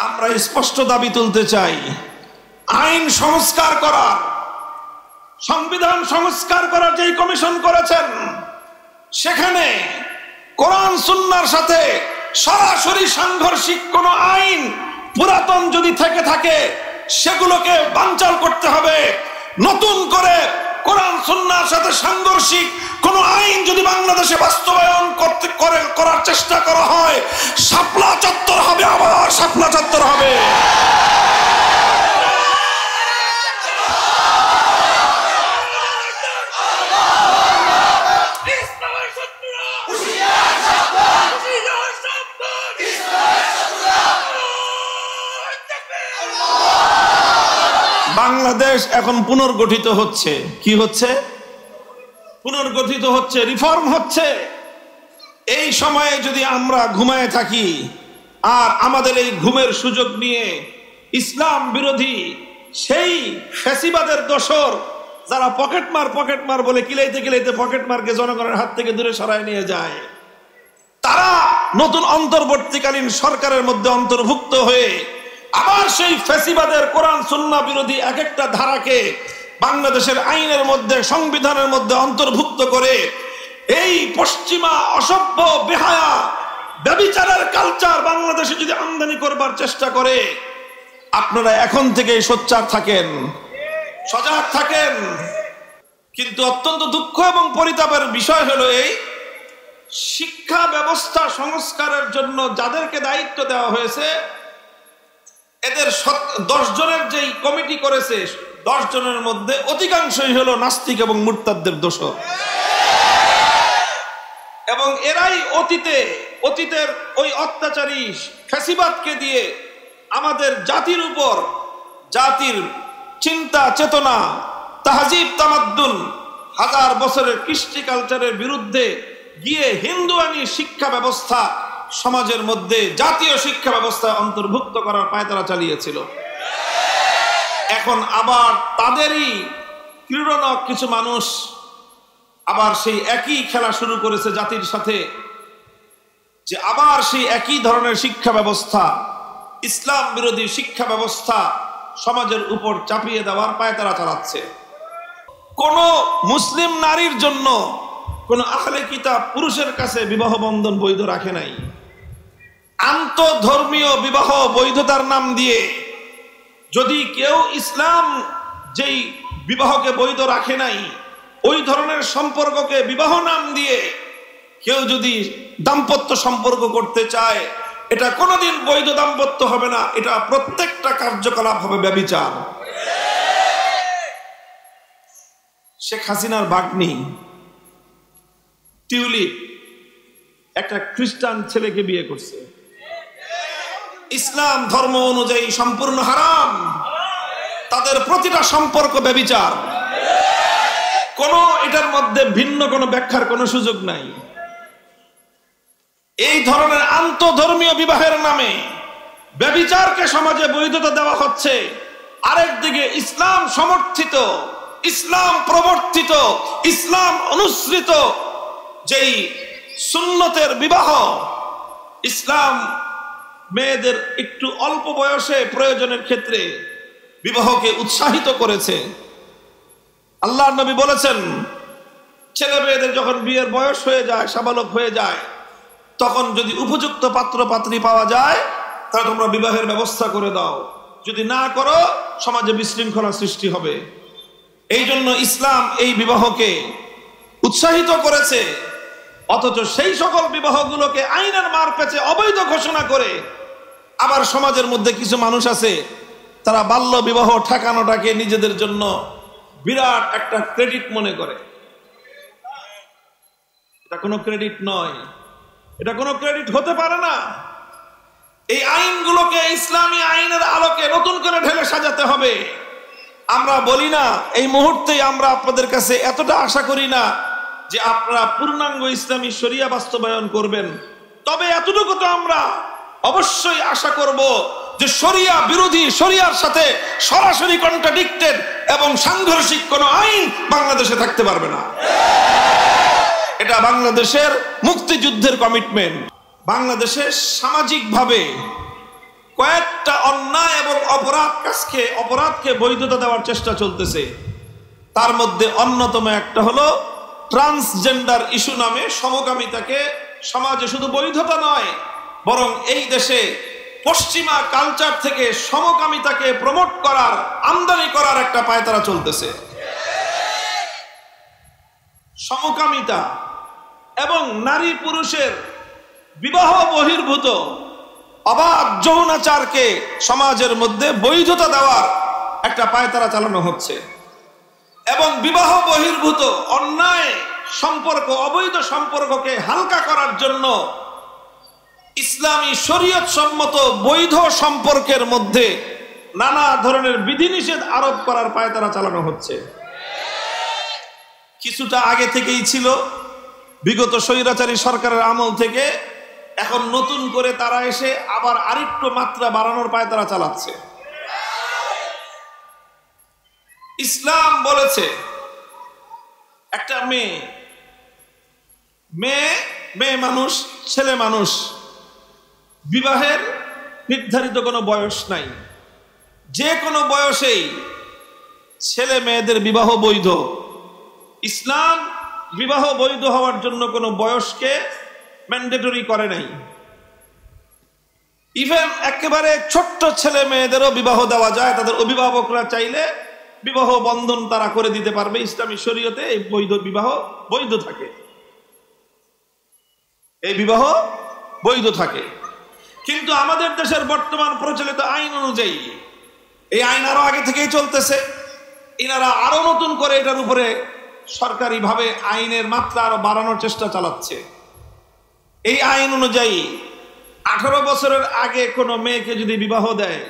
আমরা স্পষ্ট দাবি তুলতে চাই, আইন সংস্কার করা, সংবিধান সংস্কার করার যে কমিশন করেছেন সেখানে কোরআন সুন্নাহর সাথে সরাসরি সাংঘর্ষিক কোন আইন পুরাতন যদি থেকে থাকে সেগুলোকে বানচাল করতে হবে। নতুন করে কোরআন সুন্নাহর সাথে সাংঘর্ষিক কোন আইন যদি বাংলাদেশে বাস্তবায়ন করার চেষ্টা করা হয়, শাপলা চত্বর হবে, আবার শাপলা চত্বর হবে। বাংলাদেশ এখন পুনর্গঠিত হচ্ছে। কি হচ্ছে? পুনর্গঠিত হচ্ছে, রিফর্ম হচ্ছে। এই সময়ে যদি আমরা ঘুমায় থাকি আর আমাদের এই ঘুমের সুযোগ নিয়ে ইসলাম বিরোধী সেই ফ্যাসিবাদের দোসর যারা পকেটমার বলে কিলাইতে পকেটমারকে জনগণের হাত থেকে দূরে সরায় নিয়ে যায়, তারা নতুন অন্তর্বর্তীকালীন সরকারের মধ্যে অন্তর্ভুক্ত হয়ে আবার সেই ফ্যাসিবাদের কোরআন সুন্নাহ বিরোধী এক একটা ধারাকে বাংলাদেশের আইনের মধ্যে, সংবিধানের মধ্যে অন্তর্ভুক্ত করে এই পশ্চিমা অসভ্য বেহায়া ব্যভিচারের কালচার বাংলাদেশে যদি আমদানি করবার চেষ্টা করে, আপনারা এখন থেকে সোচ্চার থাকেন, সজাগ থাকেন। কিন্তু অত্যন্ত দুঃখ এবং পরিতাপের বিষয় হলো এই শিক্ষা ব্যবস্থা সংস্কারের জন্য যাদেরকে দায়িত্ব দেওয়া হয়েছে, এদের 10 জনের যেই কমিটি করেছে, 10 জনের মধ্যে অধিকাংশই হলো নাস্তিক এবং মুরতাদদের দোসর। এবং এরাই অতীতের ওই অত্যাচারী ফ্যাসিবাদকে দিয়ে আমাদের জাতির উপর, জাতির চিন্তা চেতনা, তাহজিব তামাদ্দুন, 1000 বছরের কৃষ্টি কালচারের বিরুদ্ধে গিয়ে হিন্দুয়ানি শিক্ষা ব্যবস্থা সমাজের মধ্যে, জাতীয় শিক্ষা ব্যবস্থা অন্তর্ভুক্ত করার পায়তারা চালিয়েছিল। এখন আবার তাদেরই ক্রীড়নক কিছু মানুষ আবার সেই একই খেলা শুরু করেছে জাতির সাথে, যে আবার সেই একই ধরনের শিক্ষা ব্যবস্থা, ইসলাম বিরোধী শিক্ষা ব্যবস্থা সমাজের উপর চাপিয়ে দেওয়ার পায়তারা চালাচ্ছে। কোন মুসলিম নারীর জন্য কোন আহলে কিতাব পুরুষের কাছে বিবাহ বন্ধন বৈধ রাখে নাই। আন্তঃধর্মীয় বিবাহ বৈধতার নাম দিয়ে যদি কেউ ইসলাম যেই বিবাহকে বৈধ রাখে নাই, ওই ধরনের সম্পর্ককে বিবাহ নাম দিয়ে কেউ যদি দাম্পত্য সম্পর্ক করতে চায়, এটা কোনোদিন বৈধ দাম্পত্য হবে না, এটা প্রত্যেকটা কার্যকলাপ হবে ব্যভিচার। শেখ হাসিনার ভাগ্নি টিউলিপ একটা খ্রিস্টান ছেলেকে বিয়ে করছে। ইসলাম ধর্ম অনুযায়ী সম্পূর্ণ হারাম, তাদের প্রতিটা সম্পর্ক ব্যভিচার। এটার মধ্যে ভিন্ন কোনো ব্যাখ্যার কোনো সুযোগ নাই। এই ধরনের আন্তঃধর্মীয় বিবাহের নামে ব্যভিচারকে সমাজে বৈধতা দেওয়া হচ্ছে। আরেকদিকে ইসলাম সমর্থিত, ইসলাম প্রবর্তিত, ইসলাম অনুসৃত যেই সুন্নতের বিবাহ, ইসলাম মেয়েদের একটু অল্প বয়সে প্রয়োজনের ক্ষেত্রে বিবাহকে উৎসাহিত করেছে। আল্লাহর নবী বলেছেন, ছেলে মেয়েদের যখন বিয়ের বয়স হয়ে যায়, সাবালক হয়ে যায়, তখন যদি উপযুক্ত পাত্র পাত্রী পাওয়া যায় তাহলে তোমরা বিবাহের ব্যবস্থা করে দাও, যদি না করো সমাজে বিশৃঙ্খলা সৃষ্টি হবে। এই জন্য ইসলাম এই বিবাহকে উৎসাহিত করেছে। অথচ সেই সকল বিবাহগুলোকে আইনের মারপ্যাচে অবৈধ ঘোষণা করে আবার সমাজের মধ্যে কিছু মানুষ আছে, তারা বাল্য বিবাহ ঠেকানোটাকে নিজেদের জন্য বিরাট একটা ক্রেডিট মনে করে। এটা কোনো ক্রেডিট নয়, এটা কোনো ক্রেডিট হতে পারে না। এই আইনগুলোকে ইসলামী আইনের আলোকে নতুন করে ঢেলে সাজাতে হবে। আমরা বলি না, এই মুহূর্তেই আমরা আপনাদের কাছে এতটা আশা করি না যে আপনারা পূর্ণাঙ্গ ইসলামী শরিয়া বাস্তবায়ন করবেন, তবে এতটুকু তো আমরা অবশ্যই আশা করব যে শরিয়া বিরোধী, শরিয়ার সাথে সরাসরি কন্ট্রাডিক্টেড এবং সাংঘর্ষিক কোন আইন বাংলাদেশে থাকতে পারবে না। এটা বাংলাদেশের মুক্তিযুদ্ধের কমিটমেন্ট। বাংলাদেশে সামাজিকভাবে কয়েকটা অন্যায় এবং অপরাধকে বৈধতা দেওয়ার চেষ্টা চলতেছে। তার মধ্যে অন্যতম একটা হলো ট্রান্সজেন্ডার ইস্যু নামে সমকামিতাকে সমাজে শুধু বৈধতা নয়, বরং এই দেশে পশ্চিমা কালচার থেকে সমকামিতাকে প্রমোট করার, আমদানি করার একটা পায়তারা চলতেছে। সমকামিতা এবং নারী পুরুষের বিবাহ বহির্ভূত অবাধ যৌনাচারকে সমাজের মধ্যে বৈধতা দেওয়ার একটা পায়তারা চালানো হচ্ছে এবং বিবাহ বহির্ভূত অন্যায় সম্পর্ক, অবৈধ সম্পর্ককে হালকা করার জন্য ইসলামী শরীয়ত সম্মত বৈধ সম্পর্কের মধ্যে নানা ধরনের বিধিনিষেধ আরোপ করার পায়তারা চালানো হচ্ছে। কিছুটা আগে থেকেই ছিল, বিগত স্বৈরাচারী সরকারের আমল থেকে। এখন নতুন করে তারা এসে আবার আরেকটু মাত্রা বাড়ানোর পায়তারা চালাচ্ছে। ইসলাম বলেছে একটা মেয়ে মানুষ, ছেলে মানুষ, বিবাহের নির্ধারিত কোনো বয়স নাই। যে কোনো বয়সেই ছেলে মেয়েদের বিবাহ বৈধ। ইসলাম বিবাহ বৈধ হওয়ার জন্য কোনো বয়সকে ম্যান্ডেটরি করে নাই। ইভেন একেবারে ছোট্ট ছেলে মেয়েদেরও বিবাহ দেওয়া যায়, তাদের অভিভাবকরা চাইলে বিবাহ বন্ধন তারা করে দিতে পারবে। ইসলামী শরীয়তে এই বিবাহ বৈধ থাকে, এই বিবাহ বৈধ থাকে। কিন্তু আমাদের দেশের বর্তমান প্রচলিত আইন অনুযায়ী, এই আইন আরো আগে থেকেই চলতেছে, এনারা আরো নতুন করে এটার উপরে সরকারিভাবে আইনের মাত্রা আরো বাড়ানোর চেষ্টা চালাচ্ছে। এই আইন অনুযায়ী 18 বছরের আগে কোনো মেয়েকে যদি বিবাহ দেয়,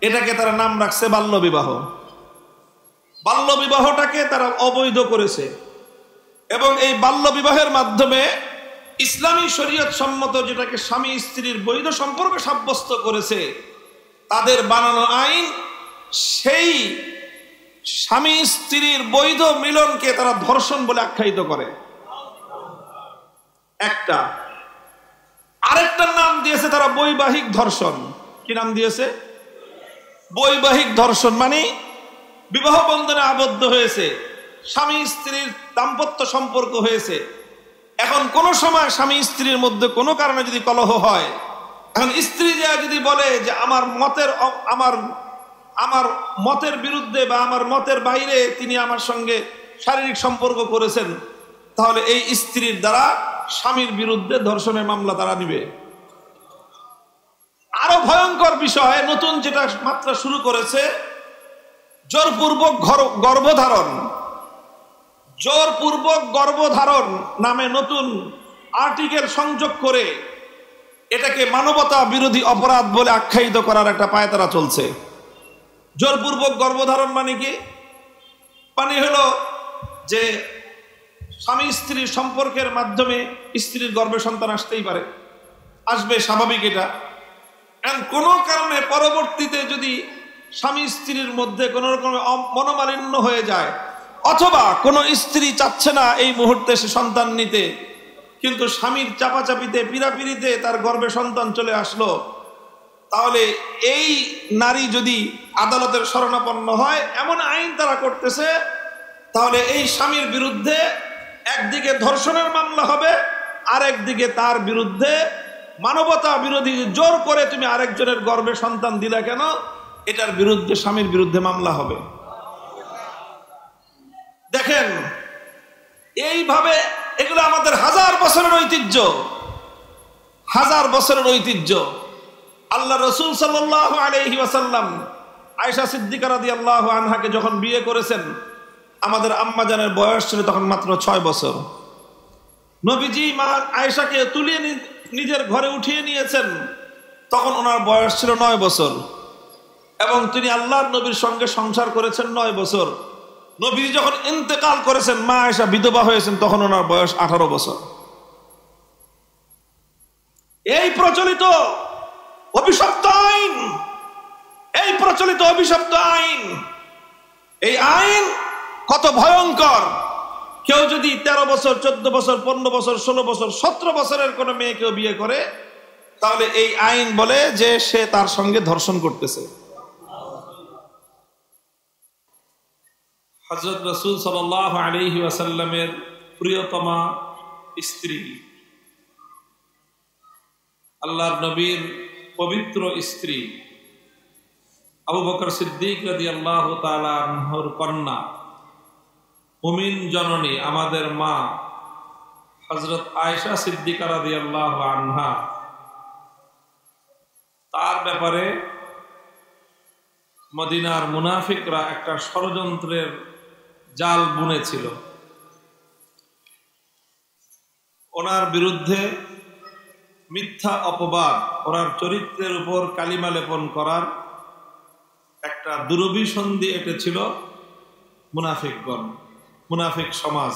এটাকে তারা নাম রাখছে বাল্য বিবাহ। বাল্য বিবাহটাকে তারা অবৈধ করেছে এবং এই বাল্য বিবাহের মাধ্যমে ইসলামী শরীয়ত সম্মত যেটাকে স্বামী স্ত্রীর বৈধ সম্পর্ক সাব্যস্ত করেছে, তাদের বানানো আইন সেই স্বামী স্ত্রীর বৈধ মিলনকে তারা ধর্ষণ বলে আখ্যায়িত করে। একটা আরেকটার নাম দিয়েছে তারা বৈবাহিক ধর্ষণ। কি নাম দিয়েছে? বৈবাহিক ধর্ষণ। মানে বিবাহ বন্ধনে আবদ্ধ হয়েছে, স্বামী স্ত্রীর দাম্পত্য সম্পর্ক হয়েছে, এখন কোন সময় স্বামী স্ত্রীর মধ্যে কোনো কারণে যদি কলহ হয়, এখন স্ত্রী যদি বলে যে আমার মতের বিরুদ্ধে বা আমার মতের বাইরে তিনি আমার সঙ্গে শারীরিক সম্পর্ক করেছেন, তাহলে এই স্ত্রীর দ্বারা স্বামীর বিরুদ্ধে ধর্ষণের মামলা তারা নিবে। আরো ভয়ঙ্কর বিষয় নতুন যেটা মাত্রা শুরু করেছে, জোরপূর্বক গর্ভধারণ। জোরপূর্বক গর্ভধারণ নামে নতুন আর্টিকেল সংযোগ করে এটাকে মানবতা বিরোধী অপরাধ বলে আখ্যায়িত করার একটা পায়তারা চলছে। জোরপূর্বক গর্ভধারণ মানে কি? মানে হলো যে স্বামী স্ত্রীর সম্পর্কের মাধ্যমে স্ত্রীর গর্ভে সন্তান আসতেই পারে, আসবে, স্বাভাবিক এটা। কোনো কারণে পরবর্তীতে যদি স্বামী স্ত্রীর মধ্যে কোনো রকম মনোমালিন্য হয়ে যায়, অথবা কোনো স্ত্রী চাচ্ছে না এই মুহূর্তে সে সন্তান নিতে, কিন্তু স্বামীর চাপাচাপিতে পিড়াপিড়িতে তার গর্ভে সন্তান চলে আসলো, তাহলে এই নারী যদি আদালতের শরণাপন্ন হয়, এমন আইন তারা করতেছে, তাহলে এই স্বামীর বিরুদ্ধে একদিকে ধর্ষণের মামলা হবে, আরেকদিকে তার বিরুদ্ধে মানবতা বিরোধী, জোর করে তুমি আরেকজনের গর্ভে সন্তান দিলা কেন, এটার বিরুদ্ধে স্বামীর বিরুদ্ধে মামলা হবে। দেখেন, এইভাবে এগুলো আমাদের হাজার বছরের ঐতিহ্য, হাজার বছরের ঐতিহ্য। আল্লাহ রসুল সাল্লাল্লাহু আলাইহি ওয়াসাল্লাম আয়েশা সিদ্দিকা রাদিয়াল্লাহু আনহাকে যখন বিয়ে করেছেন, আমাদের আম্মা জানের বয়স ছিল তখন মাত্র 6 বছর। নবীজি মা আয়েশাকে তুলিয়ে নিজের ঘরে উঠিয়ে নিয়েছেন, তখন ওনার বয়স ছিল 9 বছর এবং তিনি আল্লাহর নবীর সঙ্গে সংসার করেছেন 9 বছর। নবীজি যখন ইন্তেকাল করেছেন, মা আয়েশা বিধবা হয়েছেন, তখন ওনার বয়স 18 বছর। এই প্রচলিত অভিশপ্ত আইন, এই প্রচলিত অভিশপ্ত আইন, এই আইন কত ভয়ঙ্কর! কেউ যদি 13 বছর, 14 বছর, 15 বছর, 16 বছর, 17 বছরের কোনো মেয়েকেও বিয়ে করে, তাহলে এই আইন বলে যে সে তার সঙ্গে ধর্ষণ করতেছে। হযরত রাসূল সাল্লাল্লাহু আলাইহি ওয়াসাল্লামের প্রিয়তমা স্ত্রী, আল্লাহর নবীর পবিত্র স্ত্রী আবু বকর সিদ্দিক রাদিয়াল্লাহু তাআলা আনহুর কন্যা, মুমিন জননী, আমাদের মা হযরত আয়েশা সিদ্দিকা রাদিয়াল্লাহু আনহা, তার ব্যাপারে মদিনার মুনাফিকরা একটা ষড়যন্ত্রের জাল বুনেছিল। ওনার বিরুদ্ধে মিথ্যা অপবাদ, ওনার চরিত্রের উপর কালিমা লেপন করার একটা দুরভিসন্ধি এঁটেছিল মুনাফিকগণ, মুনাফিক সমাজ,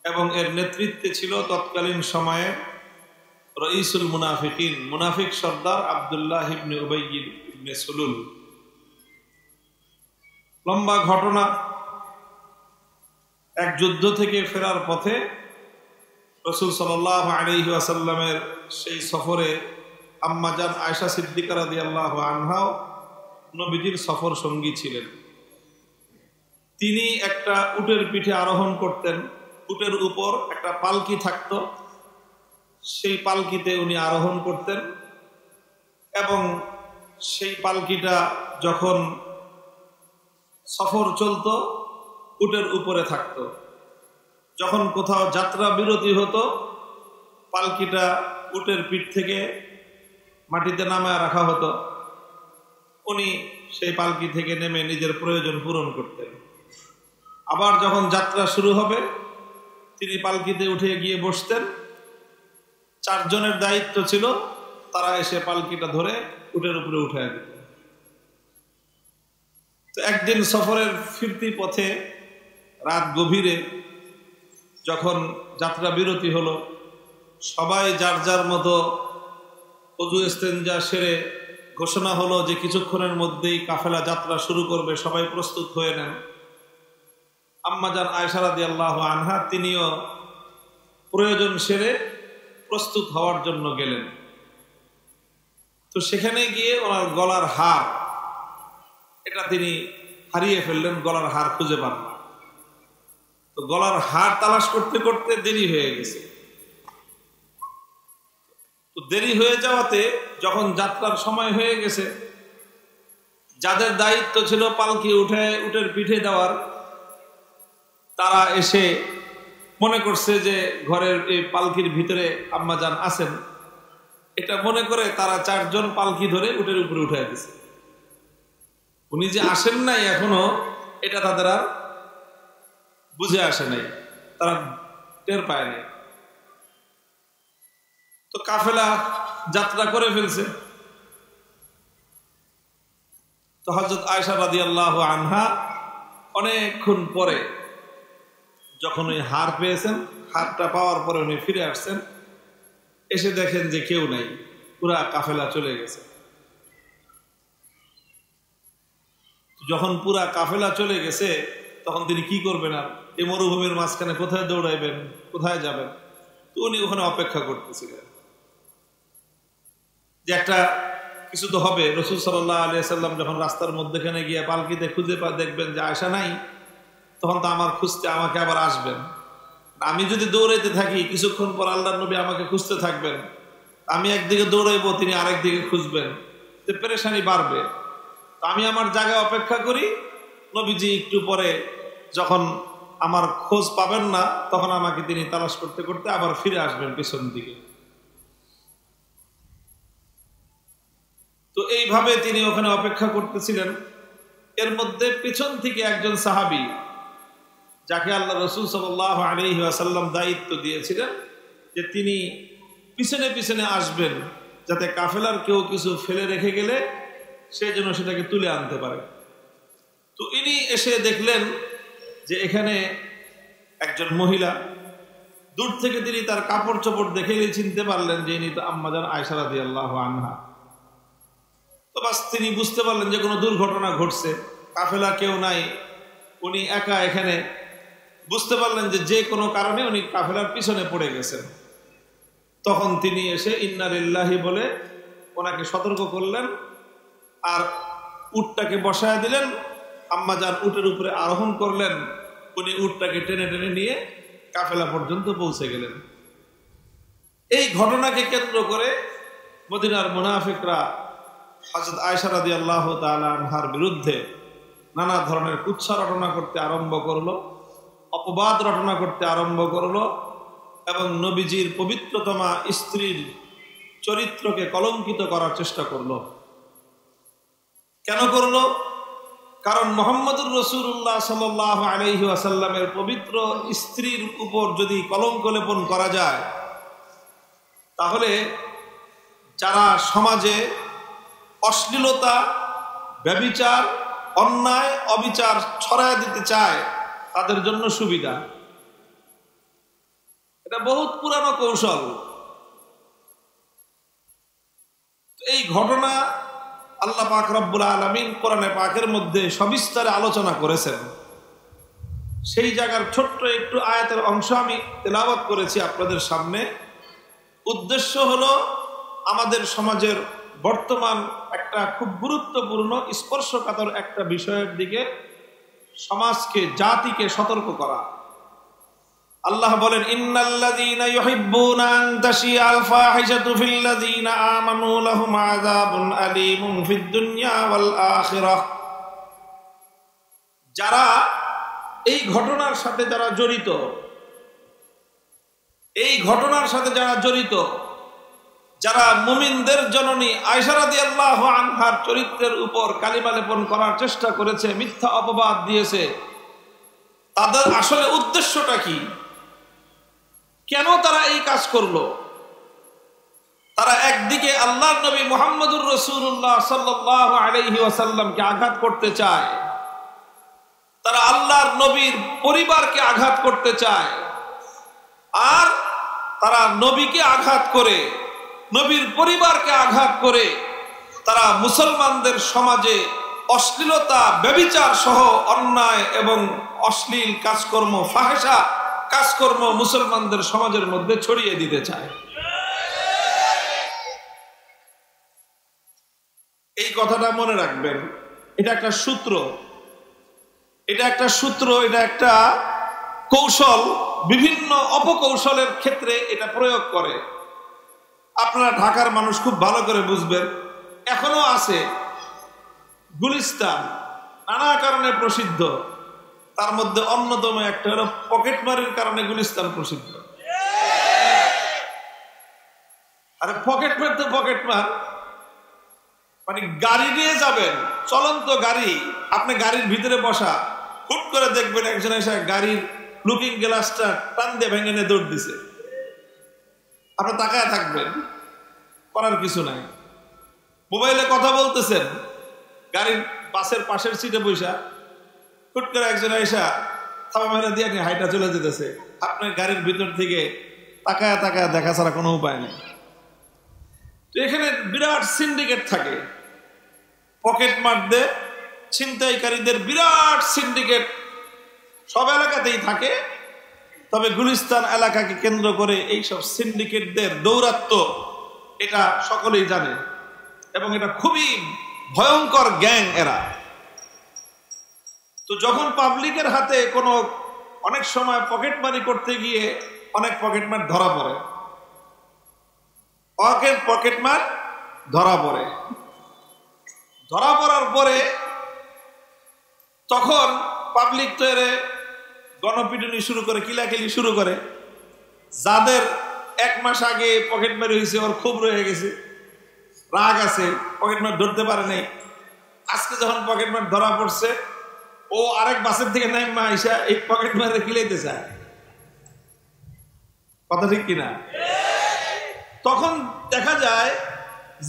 এবং এর নেতৃত্বে ছিল তৎকালীন সময়ে রাইসুল মুনাফিকিন, মুনাফিক সর্দার আব্দুল্লাহ ইবনে উবাই ইবনে সুলুল। লম্বা ঘটনা। এক যুদ্ধ থেকে ফেরার পথে রাসূল সাল্লাল্লাহু আলাইহি ওয়াসাল্লামের সেই সফরে আম্মাজান আয়েশা সিদ্দিকা রাদিয়াল্লাহু আনহাও নবীজির সফর সঙ্গী ছিলেন। তিনি একটা উটের পিঠে আরোহণ করতেন, উটের উপর একটা পালকি থাকত, সেই পালকিতে উনি আরোহণ করতেন, এবং সেই পালকিটা যখন সফর চলত উটের উপরে থাকত। যখন কোথাও যাত্রা বিরতি হতো পালকিটা উটের পিঠ থেকে মাটিতে নামায় রাখা হতো, উনি সেই পালকি থেকে নেমে নিজের প্রয়োজন পূরণ করতেন। আবার যখন যাত্রা শুরু হবে তিনি পালকিতে উঠে গিয়ে বসতেন। 4 জনের দায়িত্ব ছিল, তারা এসে পালকিটা ধরে উটের উপরে উঠায় দিত। তো একদিন সফরের ফিরতি পথে রাত গভীরে যখন যাত্রা বিরতি হলো, সবাই যার যার মতো ওযু ইস্তেনজা সেরে ঘোষণা হলো যে কিছুক্ষণের মধ্যেই কাফেলা যাত্রা শুরু করবে, সবাই প্রস্তুত হয়ে নেন। আম্মাজান আয়েশা রাদিয়াল্লাহু আনহা তিনিও প্রয়োজন সেরে প্রস্তুত হওয়ার জন্য গেলেন। তো সেখানে গিয়ে ওনার গলার হার, এটা তিনি হারিয়ে ফেললেন, গলার হার খুঁজে পান না। তো গলার হার তালাশ করতে করতে দেরি হয়ে গেছে। তো দেরি হয়ে যাওয়াতে যখন যাত্রার সময় হয়ে গেছে, যাদের দায়িত্ব ছিল পালকি উটের পিঠে দেওয়ার, তারা এসে মনে করছে যে ঘরের এই পালকির ভিতরে আম্মাজান আছেন, এটা মনে করে তারা 4 জন পালকি ধরে উটের উপরে উঠে দিয়েছে। উনি যে আসেন নাই এখনো, এটা তাদের আর বুঝে আসে নাই, তারা টের পায় নাই। তো কাফেলা যাত্রা করে ফেলছে। তো হযরত আয়েশা রাদিয়াল্লাহু আনহা অনেকক্ষণ পরে যখন ওই হার পেয়েছেন, হারটা পাওয়ার পরে উনি ফিরে আসছেন, এসে দেখেন যে কেউ নাই, পুরা কাফেলা চলে গেছে। যখন পুরা কাফেলা চলে গেছে তখন তিনি কি করবেন? আর এই মরুভূমির মাঝখানে কোথায় দৌড়াইবেন, কোথায় যাবেন? তো উনি ওখানে অপেক্ষা করতেছিলেন যে একটা কিছু তো হবে। রাসূল সাল্লাল্লাহু আলাইহি ওয়াসাল্লাম যখন রাস্তার মধ্যখানে গিয়ে পালকিতে খুঁজে দেখবেন যে আয়েশা নাই, তখন তো আমার খুঁজতে আমাকে আবার আসবেন। আমি যদি দৌড়াইতে থাকি, কিছুক্ষণ পর আল্লাহর নবী আমাকে খুঁজতে থাকবেন, আমি একদিকে দৌড়াইবো, তিনি আরেক দিকে খুঁজবেন, তো পেরেশানি বাড়বে। তো আমি আমার জায়গায় অপেক্ষা করি, নবীজি একটু পরে যখন আমার খোঁজ পাবেন না, তখন আমাকে তিনি তালাশ করতে করতে আবার ফিরে আসবেন পিছন দিকে। তো এইভাবে তিনি ওখানে অপেক্ষা করতেছিলেন। এর মধ্যে পিছন থেকে একজন সাহাবী, যাকে আল্লাহ রাসূল সাল্লাল্লাহু আলাইহি ওয়াসাল্লাম দায়িত্ব দিয়েছিলেন যে তিনি পিছনে পিছনে আসবেন, যাতে কাফেলার কেউ কিছু ফেলে রেখে গেলে সে যেন সেটাকে তুলে আনতে পারে। তো ইনি এসে দেখলেন যে এখানে একজন মহিলা। দূর থেকে তিনি তার কাপড় চোপড় দেখেই চিনতে পারলেন যে ইনি তো আম্মাজান আয়েশা রাদিয়াল্লাহু আনহা। তো বাস তিনি বুঝতে পারলেন যে কোনো দুর্ঘটনা ঘটছে, কাফেলা কেউ নাই, উনি একা এখানে। বুঝতে পারলেন যে কোনো কারণে উনি কাফেলার পিছনে পড়ে গেছেন। তখন তিনি এসে ইন্না লিল্লাহি বলে ওনাকে সতর্ক করলেন আর উটটাকে বসায় দিলেন। আম্মাজান উটের উপরে আরোহণ করলেন, উনি উটটাকে টেনে টেনে নিয়ে কাফেলা পর্যন্ত পৌঁছে গেলেন। এই ঘটনাকে কেন্দ্র করে মদিনার মুনাফিকরা হযরত আয়েশা রাদিয়াল্লাহু তাআলা আনহার বিরুদ্ধে নানা ধরনের কুৎসা রটনা করতে আরম্ভ করলো, অপবাদ রটনা করতে আরম্ভ করলো এবং নবীজির পবিত্রতমা স্ত্রীর চরিত্রকে কলঙ্কিত করার চেষ্টা করলো। কেন করলো? কারণ মুহাম্মদুর রাসূলুল্লাহ সাল্লাল্লাহু আলাইহি ওয়াসাল্লামের পবিত্র স্ত্রীর উপর যদি কলঙ্ক লেপন করা যায়, তাহলে যারা সমাজে অশ্লীলতা, ব্যভিচার, অন্যায়, অবিচার ছড়ায় দিতে চায় তাদের জন্য সুবিধা। এটা বহুত পুরানো কৌশল। এই ঘটনা আল্লাহ পাক রব্বুল আলামিন কোরআনে পাকের মধ্যে সবিস্তারে আলোচনা করেছেন। সেই জায়গার ছোট্ট একটু আয়াতের অংশ আমি তেলাওয়াত করেছি আপনাদের সামনে। উদ্দেশ্য হলো আমাদের সমাজের বর্তমান একটা খুব গুরুত্বপূর্ণ স্পর্শকাতর একটা বিষয়ের দিকে সমাজকে, জাতিকে সতর্ক করা। আল্লাহ বলেন, ইন্নাল্লাযীনা ইউহিব্বুনা আন তাশিআল ফাহিশাতু ফিল্লাযীনা আমানু লাহুম আযাবুন আলীমুন ফিদ দুনিয়া ওয়াল আখিরাহ। যারা এই ঘটনার সাথে যারা জড়িত, এই ঘটনার সাথে যারা জড়িত, যারা মুমিনদের জননী আয়েশা রাদিয়াল্লাহু আনহার চরিত্রের উপর কালিমা লেপন করার চেষ্টা করেছে, মিথ্যা অপবাদ দিয়েছে, তাদের আসলে উদ্দেশ্যটা কি? কেন তারা এই কাজ করলো? তারা একদিকে আল্লাহর নবী মুহাম্মদুর রাসূলুল্লাহ সাল্লাল্লাহু আলাইহি ওয়াসাল্লামকে আঘাত করতে চায়, তারা আল্লাহর নবীর পরিবারকে আঘাত করতে চায়, আর তারা নবীকে আঘাত করে, নবীর পরিবারকে আঘাত করে তারা মুসলমানদের সমাজে অশ্লীলতা, ব্যভিচার সহ অন্যায় এবং অশ্লীল কাজকর্ম, ফাহেশা কাজকর্ম মুসলমানদের সমাজের মধ্যে ছড়িয়ে দিতে চায়। এই কথাটা মনে রাখবেন। এটা একটা সূত্র, এটা একটা সূত্র, এটা একটা কৌশল। বিভিন্ন অপকৌশলের ক্ষেত্রে এটা প্রয়োগ করে। আপনারা ঢাকার মানুষ খুব ভালো করে বুঝবেন, এখনো আছে গুলিস্তান, নানা কারণে প্রসিদ্ধ। তার মধ্যে অন্যতম একটা হলো পকেটমারির কারণে গুলিস্তান প্রসিদ্ধ। আরে পকেটমার তো পকেটমার, মানে গাড়ি নিয়ে যাবেন, চলন্ত গাড়ি, আপনি গাড়ির ভিতরে বসা, হুট করে দেখবেন একজন এসে গাড়ির লুকিং গ্লাসটা টান দিয়ে ভেঙে নিয়ে দৌড় দিছে। আপনি তাকায় থাকবেন, করার কিছু নাই। মোবাইলে কথা বলতেছেন, গাড়ির বাসের পাশের সিটে বসা, হুট করে একজন এসা থামা মেরে দিয়ে নিয়ে হাইটা চলে যেতেছে। আপনার গাড়ির ভিতর থেকে তাকায় তাকায় দেখা ছাড়া কোনো উপায় নেই। তো এখানে বিরাট সিন্ডিকেট থাকে, পকেট মারদের, ছিনতাইকারীদের বিরাট সিন্ডিকেট সব এলাকাতেই থাকে। তবে গুলিস্তান এলাকাকে কেন্দ্র করে এইসব সিন্ডিকেটদের দৌরাত্ম্য এটা সকলেই জানে এবং এটা খুবই ভয়ঙ্কর গ্যাং এরা। তো যখন পাবলিকের হাতে কোনো অনেক সময় পকেটমারি করতে গিয়ে অনেক পকেটমার ধরা পড়ে, পকেটমার ধরা পড়ে, ধরা পড়ার পরে তখন পাবলিক তো এর গণপিটুনি শুরু করে, কিলাকিলি শুরু করে। যাদের এক মাস আগে পকেটমারি হয়েছে ওর খুব রয়ে গেছে, রাগ আছে, পকেটমার ধরতে পারে নাই। আজকে যখন পকেটমার ধরা পড়ছে, ও আরেক বাসের থেকে নাইমা আইসা এই পকেটমারে কিলাইতে চায়। কথা ঠিক কিনা? তখন দেখা যায়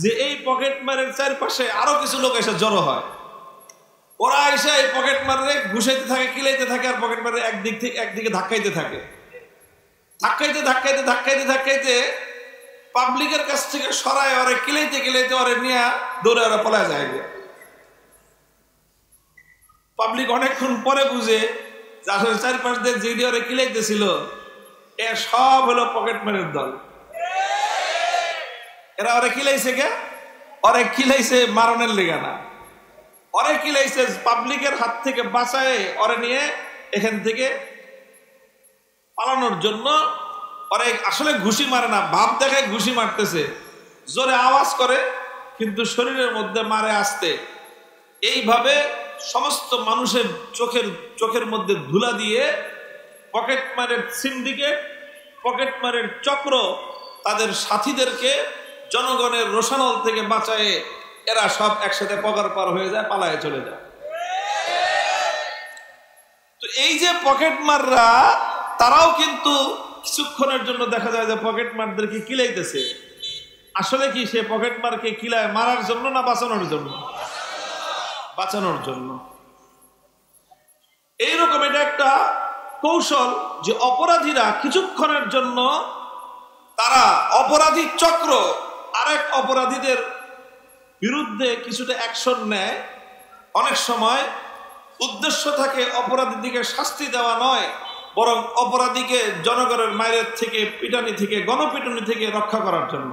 যে এই পকেটমারের চারপাশে আরো কিছু লোক এসে জড়ো হয়। ওরা এসে এই পকেটমারে ঘুষাইতে থাকে, কিলাইতে থাকে, আর পকেটমারে একদিক থেকে একদিকে ধাক্কাইতে থাকে। ধাক্কাইতে ধাক্কাইতে ধাক্কাইতে ধাক্কাইতে পাবলিকের কাছ থেকে সরায় ওরে কিলাইতে কিলাইতে ওরে নিয়ে দৌড়ে ওরা পলায় যায়। পাবলিক অনেকক্ষণ পরে বুঝে যে আসলে চারপাশ দিয়ে যে দিয়ে ওরে কিলাইতেছিল এ সব হলো পকেটমারের দল। এরা ওরে কিলাইছে কে? ওরে কিলাইছে মারণের লেগে না, ওরে কিলাইছে পাবলিকের হাত থেকে বাঁচায় ওরে নিয়ে এখান থেকে পালানোর জন্য। ওরে আসলে ঘুষি মারে না, ভাব দেখায় ঘুষি মারতেছে, জোরে আওয়াজ করে কিন্তু শরীরের মধ্যে মারে আসতে। এইভাবে সমস্ত মানুষের চোখের মধ্যে ধুলা দিয়ে পকেট মারের সিন্ডিকেট, পকেট মারের চক্র তাদের সাথীদেরকে জনগণের রোষানল থেকে বাঁচায় এরা সব একসাথে পগার পার হয়ে যায়, পালায় চলে যায়। তো এই যে পকেট মাররা, তারাও কিন্তু কিছুক্ষণের জন্য দেখা যায় যে পকেট মারদেরকে কিলাইতেছে। আসলে কি সে পকেট মারকে কিলায় মারার জন্য না বাঁচানোর জন্য? বাঁচানোর জন্য। এইরকম এটা একটা কৌশল যে অপরাধীরা কিছুক্ষণের জন্য তারা অপরাধী চক্র আরেক অপরাধীদের বিরুদ্ধে কিছুটা অ্যাকশন নেয়। অনেক সময় উদ্দেশ্য থাকে অপরাধীকে শাস্তি দেওয়া নয়, বরং অপরাধীকে জনগণের মায়ের থেকে, পিটানি থেকে, গণপিটুনি থেকে রক্ষা করার জন্য।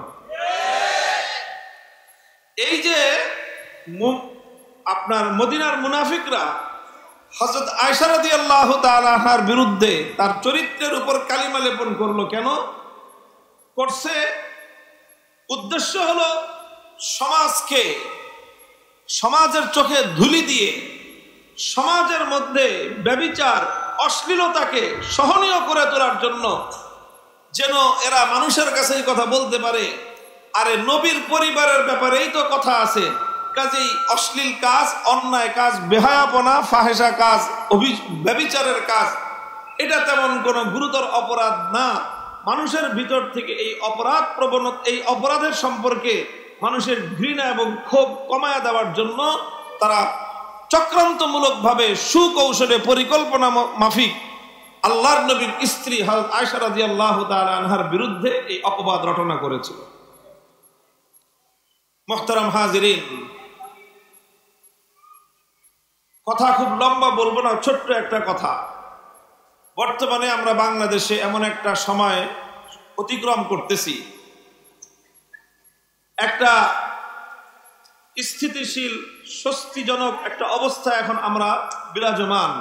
এই যে আপনার মদিনার মুনাফিকরা হযরত আয়েশা রাদিয়াল্লাহু তাআলা আনহার বিরুদ্ধে তার চরিত্রের উপর কালিমা লেপন করলো। কেন করছে? উদ্দেশ্য হলো সমাজকে, সমাজের চোখে ধুলি দিয়ে সমাজের মধ্যে ব্যভিচার, অশ্লীলতাকে সহনীয় করে তোলার জন্য, যেন এরা মানুষের কাছে এই কথা বলতে পারে, আরে নবীর পরিবারের ব্যাপারেই তো কথা আছে, কাজেই অশ্লীল কাজ, অন্যায় কাজ, বেহায়াপনা, ফাহেসা কাজ, ব্যভিচারের কাজ এটা তেমন কোনো গুরুতর অপরাধ না। মানুষের ভিতর থেকে এই অপরাধ প্রবণতা, এই অপরাধের সম্পর্কে মানুষের ঘৃণা এবং ক্ষোভ কমায় দেওয়ার জন্য তারা চক্রান্তমূলকভাবে সুকৌশলে পরিকল্পনা মাফিক আল্লাহর নবীর স্ত্রী হযরত আয়েশা রাদিয়াল্লাহু তাআলা আনহার বিরুদ্ধে এই অপবাদ রটনা করেছিল। মুহতারাম হাজিরিন, কথা খুব লম্বা বলবো না, ছোট্ট একটা কথা। বর্তমানে আমরা বাংলাদেশে এমন একটা সময় অতিক্রম করতেছি, একটা স্থিতিশীল স্বস্তিজনক একটা অবস্থা এখন আমরা বিরাজমান।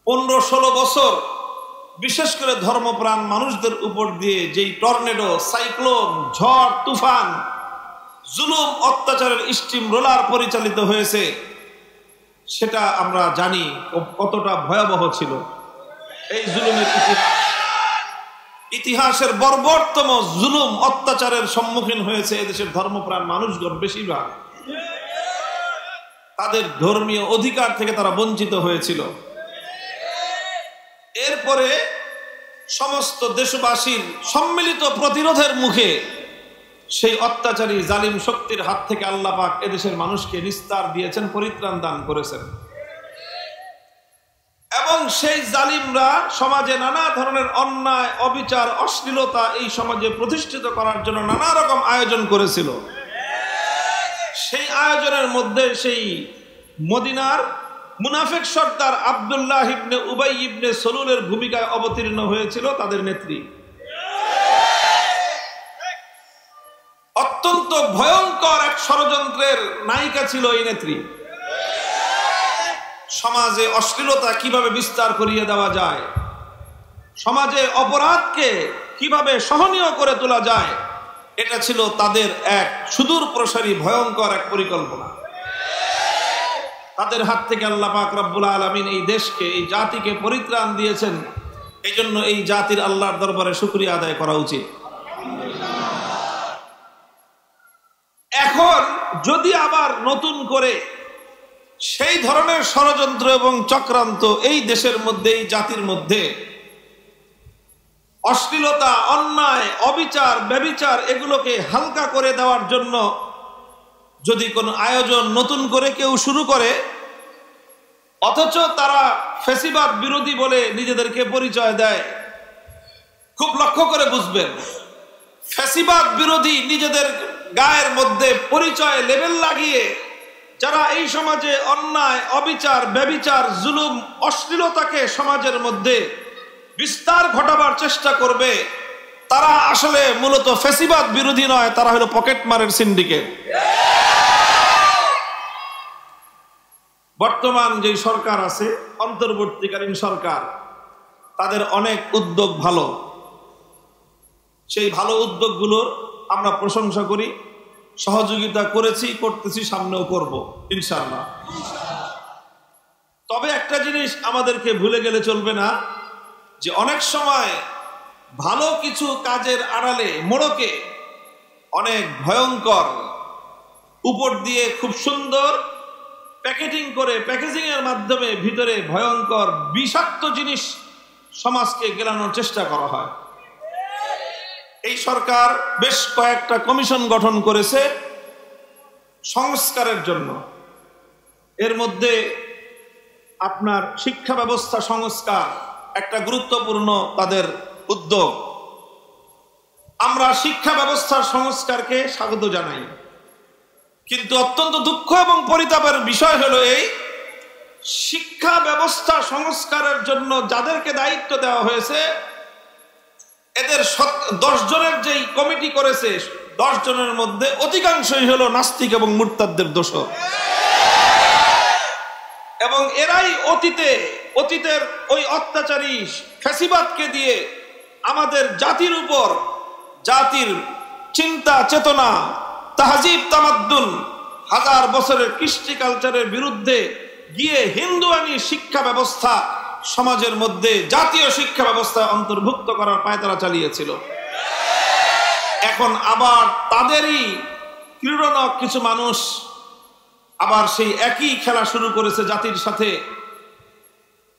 15-16 বছর বিশেষ করে ধর্মপ্রাণ মানুষদের উপর দিয়ে যেই টর্নেডো, সাইক্লোন, ঝড়, তুফান, জুলুম, অত্যাচারের স্টিম রোলার পরিচালিত হয়েছে, সেটা আমরা জানি কতটা ভয়াবহ ছিল। এই জুলুমের ইতিহাসের বর্বরতম জুলুম, অত্যাচারের সম্মুখীন হয়েছে এদেশের ধর্মপ্রাণ মানুষগণ। বেশিরভাগ তাদের ধর্মীয় অধিকার থেকে তারা বঞ্চিত হয়েছিল। এরপরে সমস্ত দেশবাসীর সম্মিলিত প্রতিরোধের মুখে সেই অত্যাচারী জালিম শক্তির হাত থেকে আল্লাহ পাক এদেশের মানুষকে নিস্তার দিয়েছেন, পরিত্রাণ দান করেছেন। এবং সেই জালিমরা সমাজে নানা ধরনের অন্যায়, অবিচার, অশ্লীলতা এই সমাজে প্রতিষ্ঠিত করার জন্য নানা রকম আয়োজন করেছিল। সেই আয়োজনের মধ্যে সেই মদিনার মুনাফিক সর্দার আব্দুল্লাহ ইবনে উবাই ইবনে সলুলের ভূমিকায় অবতীর্ণ হয়েছিল তাদের নেত্রী। অত্যন্ত ভয়ঙ্কর এক ষড়যন্ত্রের নায়িকা ছিল এই নেত্রী। সমাজে অশ্লীলতা কিভাবে বিস্তার করিয়ে দেওয়া যায়, সমাজে অপরাধকে কিভাবে সহনীয় করে তোলা যায়, এটা ছিল তাদের এক সুদূর প্রসারী ভয়ঙ্কর এক পরিকল্পনা। তাদের হাত থেকে আল্লাহ পাক রব্বুল আলামিন এই দেশকে, এই জাতিকে পরিত্রাণ দিয়েছেন। এই জন্য এই জাতির আল্লাহর দরবারে শুকরিয়া আদায় করা উচিত। এখন যদি আবার নতুন করে সেই ধরনের ষড়যন্ত্র এবং চক্রান্ত এই দেশের মধ্যে, এই জাতির মধ্যে অশ্লীলতা, অন্যায়, অবিচার, ব্যভিচার এগুলোকে হালকা করে দেওয়ার জন্য যদি কোনো আয়োজন নতুন করে কেউ শুরু করে, অথচ তারা ফ্যাসিবাদ বিরোধী বলে নিজেদেরকে পরিচয় দেয়, খুব লক্ষ্য করে বুঝবেন, ফ্যাসিবাদ বিরোধী নিজেদের গায়ের মধ্যে পরিচয় লেবেল লাগিয়ে যারা এই সমাজে অন্যায়, অবিচার, ব্যভিচার, জুলুম, অশ্লীলতাকে সমাজের মধ্যে বিস্তার ঘটাবার চেষ্টা করবে, তারা আসলে মূলত ফ্যাসিবাদ বিরোধী নয়, তারা হলো পকেটমারের সিন্ডিকেট। বর্তমান যে সরকার আছে, অন্তর্বর্তীকালীন সরকার, তাদের অনেক উদ্যোগ ভালো। সেই ভালো উদ্যোগগুলোর আমরা প্রশংসা করি, সহযোগিতা করেছি, করতেছি, সামনেও করব ইনশাআল্লাহ। তবে একটা জিনিস আমাদেরকে ভুলে গেলে চলবে না, যে অনেক সময় ভালো কিছু কাজের আড়ালে মোড়কে অনেক ভয়ঙ্কর, উপর দিয়ে খুব সুন্দর প্যাকেজিং করে, প্যাকেজিং এর মাধ্যমে ভিতরে ভয়ঙ্কর বিষাক্ত জিনিস সমাজকে গেলানোর চেষ্টা করা হয়। এই সরকার বেশ কয়েকটা কমিশন গঠন করেছে সংস্কারের জন্য। এর মধ্যে আপনার শিক্ষা ব্যবস্থা সংস্কার একটা গুরুত্বপূর্ণ তাদের উদ্যোগ। আমরা শিক্ষা ব্যবস্থার সংস্কারকে স্বাগত জানাই, কিন্তু অত্যন্ত দুঃখ এবং পরিতাপের বিষয় হলো এই শিক্ষা ব্যবস্থা সংস্কারের জন্য যাদেরকে দায়িত্ব দেওয়া হয়েছে, এদের 10 জনের যেই কমিটি করেছে, 10 জনের মধ্যে অধিকাংশই হলো নাস্তিক এবং মুরতাদদের দোষর। এবং এরাই অতীতের ওই অত্যাচারী ফ্যাসিবাদকে দিয়ে আমাদের জাতির উপর, জাতির চিন্তা চেতনা, তাহজিব তামাদ্দুন, 1000 বছরের কৃষ্টি কালচারের বিরুদ্ধে গিয়ে হিন্দুয়ানি শিক্ষা ব্যবস্থা সমাজের মধ্যে, জাতীয় শিক্ষা ব্যবস্থা অন্তর্ভুক্ত করার পায়তারা চালিয়েছিল। এখন আবার তাদেরই ক্রীড়নক কিছু মানুষ আবার সেই একই খেলা শুরু করেছে জাতির সাথে,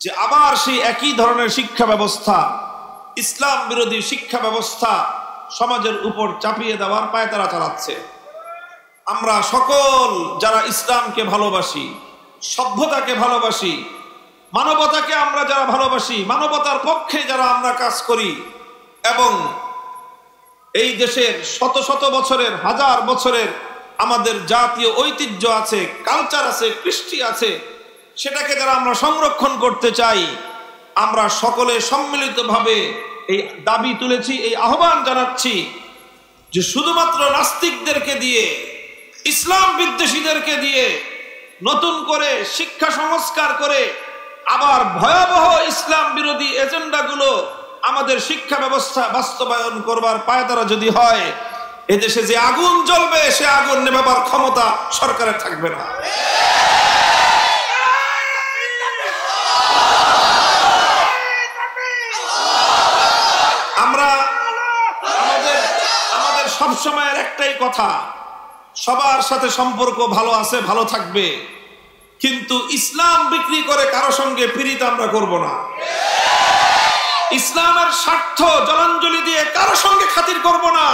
যে আবার সেই একই ধরনের শিক্ষা ব্যবস্থা, ইসলাম বিরোধী শিক্ষা ব্যবস্থা সমাজের উপর চাপিয়ে দেওয়ার পায়তারা চালাচ্ছে। আমরা সকল যারা ইসলামকে ভালোবাসি, সভ্যতাকে ভালোবাসি, মানবতাকে আমরা যারা ভালোবাসি, মানবতার পক্ষে যারা আমরা কাজ করি, এবং এই দেশের শত শত বছরের, 1000 বছরের আমাদের জাতীয় ঐতিহ্য আছে, কালচার আছে, কৃষ্টি আছে, সেটাকে যারা আমরা সংরক্ষণ করতে চাই, আমরা সকলে সম্মিলিতভাবে এই দাবি তুলেছি, এই আহ্বান জানাচ্ছি যে শুধুমাত্র নাস্তিকদেরকে দিয়ে, ইসলাম বিদ্বেষীদেরকে দিয়ে নতুন করে শিক্ষা সংস্কার করে আবার ভয়াবহ ইসলাম বিরোধী এজেন্ডাগুলো আমাদের শিক্ষা ব্যবস্থা বাস্তবায়ন করবার পায়তারা যদি হয়, এদেশে যে আগুন জ্বলবে, সে আগুন নেভাবার ক্ষমতা সরকারের থাকবে না। আমরা আমাদের সবসময়ের একটাই কথা, সবার সাথে সম্পর্ক ভালো আছে, ভালো থাকবে, কিন্তু ইসলাম বিক্রি করে কারো সঙ্গে পীড়িত আমরা করব না। ইসলামের স্বার্থ জলাঞ্জলি দিয়ে কারো সঙ্গে খাতির করব না।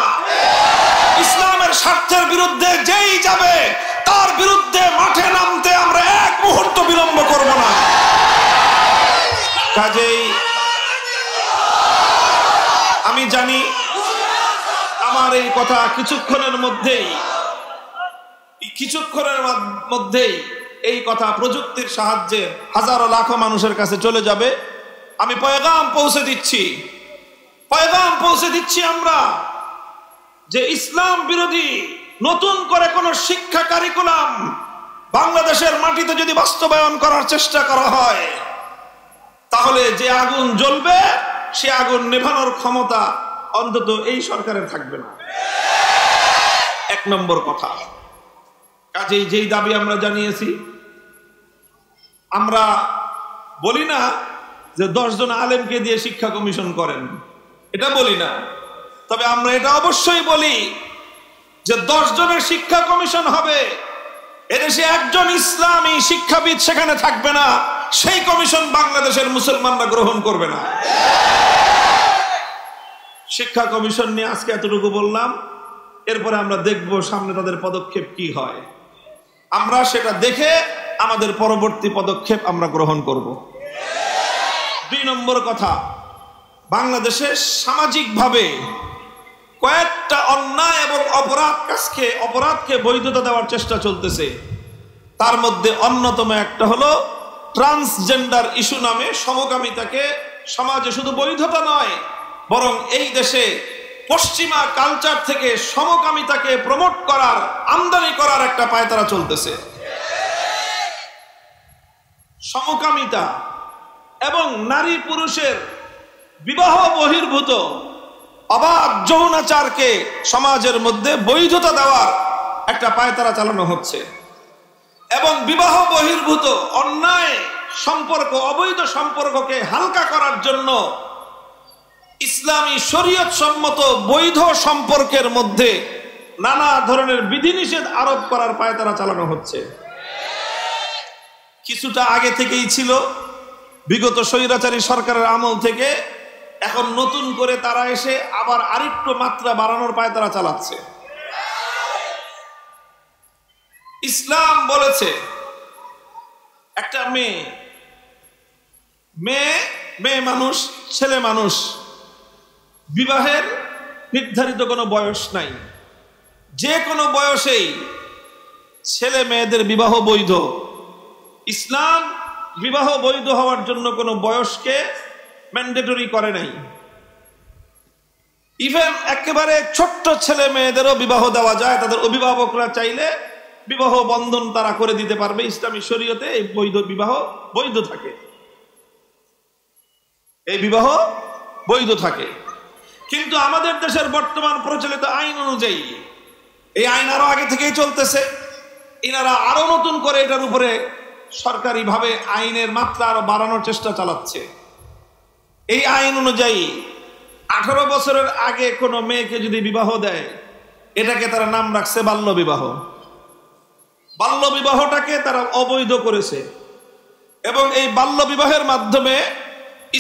ইসলামের স্বার্থের বিরুদ্ধে যেই যাবে তার বিরুদ্ধে মাঠে নামতে আমরা এক মুহূর্ত বিলম্ব করব না। কাজেই আমি জানি আমার এই কথা কিছুক্ষণের মধ্যেই এই কথা প্রযুক্তির সাহায্যে হাজারো লাখো মানুষের কাছে চলে যাবে। আমি পয়গাম পৌঁছে দিচ্ছি আমরা, যে ইসলাম বিরোধী নতুন করে কোন শিক্ষা কারিকুলাম বাংলাদেশের মাটিতে যদি বাস্তবায়ন করার চেষ্টা করা হয়, তাহলে যে আগুন জ্বলবে সে আগুন নেভানোর ক্ষমতা অন্তত এই সরকারের থাকবে না। 1 নম্বর কথা। কাজেই যেই দাবি আমরা জানিয়েছি, আমরা বলি না যে 10 জন আলেমকে দিয়ে শিক্ষা কমিশন করেন, এটা বলি না। তবে আমরা এটা অবশ্যই বলি যে 10 জনের শিক্ষা কমিশন হবে, এদেশে একজন ইসলামী শিক্ষাবিদ সেখানে থাকবে না, সেই কমিশন বাংলাদেশের মুসলমানরা গ্রহণ করবে না। শিক্ষা কমিশন নিয়ে আজকে এতটুকু বললাম, এরপরে আমরা দেখব সামনে তাদের পদক্ষেপ কি হয়। আমরা সেটা দেখে আমাদের পরবর্তী পদক্ষেপ আমরা গ্রহণ করব। 2 নম্বর কথা, বাংলাদেশে সামাজিকভাবে কয়েকটা অন্যায় এবং অপরাধকে বৈধতা দেওয়ার চেষ্টা চলতেছে। তার মধ্যে অন্যতম একটা হলো ট্রান্সজেন্ডার ইস্যু নামে সমকামিতাকে সমাজে শুধু বৈধতা নয়, বরং এই দেশে পশ্চিমা কালচার থেকে সমকামিতাকে প্রমোট করার, আমদানি করার একটা পায়তারা চলতেছে। সমকামিতা এবং নারী পুরুষের বিবাহ বহির্ভূত অবাধ যৌনাচারকে সমাজের মধ্যে বৈধতা দেওয়ার একটা পায়তারা চালানো হচ্ছে এবং বিবাহ বহির্ভূত অন্যায় সম্পর্ক, অবৈধ সম্পর্ককে হালকা করার জন্য ইসলামী শরীয়ত সম্মত বৈধ সম্পর্কের মধ্যে নানা ধরনের বিধিনিষেধ আরোপ করার পায়তারা চালানো হচ্ছে। কিছুটা আগে থেকেই ছিল, বিগত স্বৈরাচারী সরকারের আমল থেকে। এখন নতুন করে তারা এসে আবার আরেকটু মাত্রা বাড়ানোর পায়তারা চালাচ্ছে। ইসলাম বলেছে একটা মেয়ে মানুষ, ছেলে মানুষ, বিবাহের নির্ধারিত কোনো বয়স নাই। যে কোনো বয়সেই ছেলে মেয়েদের বিবাহ বৈধ। ইসলাম বিবাহ বৈধ হওয়ার জন্য কোনো বয়সকে ম্যান্ডেটরি করে নাই। ইভেন একেবারে ছোট্ট ছেলে মেয়েদেরও বিবাহ দেওয়া যায়, তাদের অভিভাবকরা চাইলে বিবাহ বন্ধন তারা করে দিতে পারবে। ইসলামী শরীয়তে এই বৈধ বিবাহ বৈধ থাকে, এই বিবাহ বৈধ থাকে। কিন্তু আমাদের দেশের বর্তমান প্রচলিত আইন অনুযায়ী এই আইন আরো আগে থেকেই চলতেছে। এনারা আরো নতুন করে এটার উপরে সরকারিভাবে আইনের মাত্রা আরো বাড়ানোর চেষ্টা চালাচ্ছে। এই আইন অনুযায়ী 18 বছরের আগে কোনো মেয়েকে যদি বিবাহ দেয়, এটাকে তারা নাম রাখছে বাল্য বিবাহ। বাল্য বিবাহটাকে তারা অবৈধ করেছে এবং এই বাল্য বিবাহের মাধ্যমে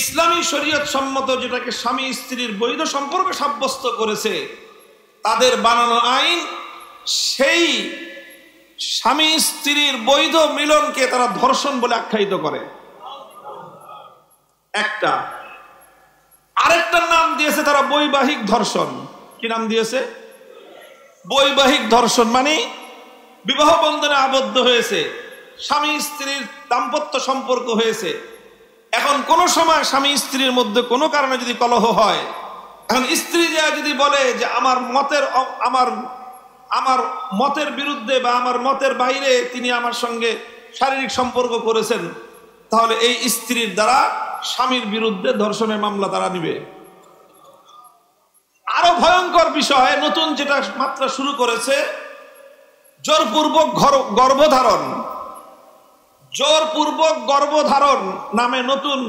ইসলামী শরীয়ত সম্মত যেটাকে স্বামী স্ত্রীর বৈধ সম্পর্ক সাব্যস্ত করেছে, তাদের বানানো আইন সেই স্বামী স্ত্রীর বৈধ মিলনকে তারা ধর্ষণ বলে আখ্যায়িত করে। একটা আরেকটার নাম দিয়েছে তারা বৈবাহিক ধর্ষণ। কি নাম দিয়েছে? বৈবাহিক ধর্ষণ। মানে বিবাহ বন্ধনে আবদ্ধ হয়েছে, স্বামী স্ত্রীর দাম্পত্য সম্পর্ক হয়েছে, এখন কোন সময় স্বামী স্ত্রীর মধ্যে কোনো কারণে যদি কলহ হয়, এখন স্ত্রী যদি বলে যে আমার মতের বিরুদ্ধে বা আমার মতের বাইরে তিনি আমার সঙ্গে শারীরিক সম্পর্ক করেছেন, তাহলে এই স্ত্রীর দ্বারা স্বামীর বিরুদ্ধে ধর্ষণের মামলা তারা নিবে। আরো ভয়ঙ্কর বিষয় নতুন যেটা মাত্রা শুরু করেছে, জোরপূর্বক গর্ভধারণ। জোরপূর্বক গর্ভধারণ নামে নতুন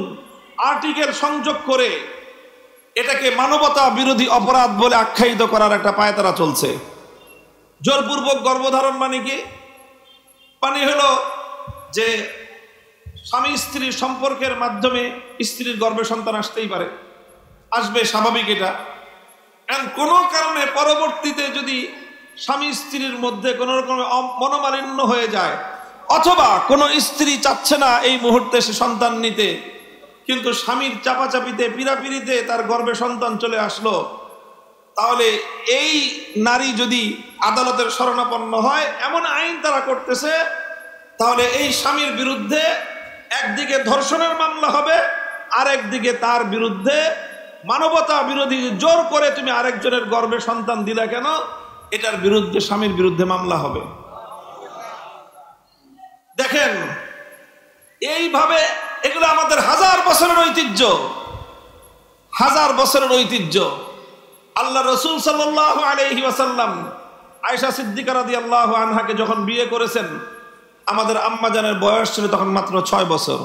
আর্টিকেল সংযোগ করে এটাকে মানবতা বিরোধী অপরাধ বলে আখ্যায়িত করার একটা পায়তারা চলছে। জোরপূর্বক গর্ভধারণ মানে কি? মানে হলো যে স্বামী স্ত্রীর সম্পর্কের মাধ্যমে স্ত্রীর গর্ভে সন্তান আসতেই পারে, আসবে, স্বাভাবিক এটা। কোনো কারণে পরবর্তীতে যদি স্বামী স্ত্রীর মধ্যে কোনো রকম মনোমালিন্য হয়ে যায়, অথবা কোনো স্ত্রী চাচ্ছে না এই মুহূর্তে সে সন্তান নিতে, কিন্তু স্বামীর চাপাচাপিতে পিড়াপিড়িতে তার গর্ভে সন্তান চলে আসলো, তাহলে এই নারী যদি আদালতের শরণাপন্ন হয়, এমন আইন তারা করতেছে, তাহলে এই স্বামীর বিরুদ্ধে একদিকে ধর্ষণের মামলা হবে, আরেকদিকে তার বিরুদ্ধে মানবতা বিরোধী, জোর করে তুমি আরেকজনের গর্ভে সন্তান দিলা কেন, এটার বিরুদ্ধে স্বামীর বিরুদ্ধে মামলা হবে। দেখেন, এইভাবে এগুলো আমাদের হাজার বছরের ঐতিহ্য, হাজার বছরের ঐতিহ্য। আল্লাহ রসুল সাল্লাল্লাহু আলাইহি ওয়াসাল্লাম আয়েশা সিদ্দিকা রাদিয়াল্লাহু আনহাকে যখন বিয়ে করেছেন, আমাদের আম্মা জানের বয়স ছিল তখন মাত্র 6 বছর।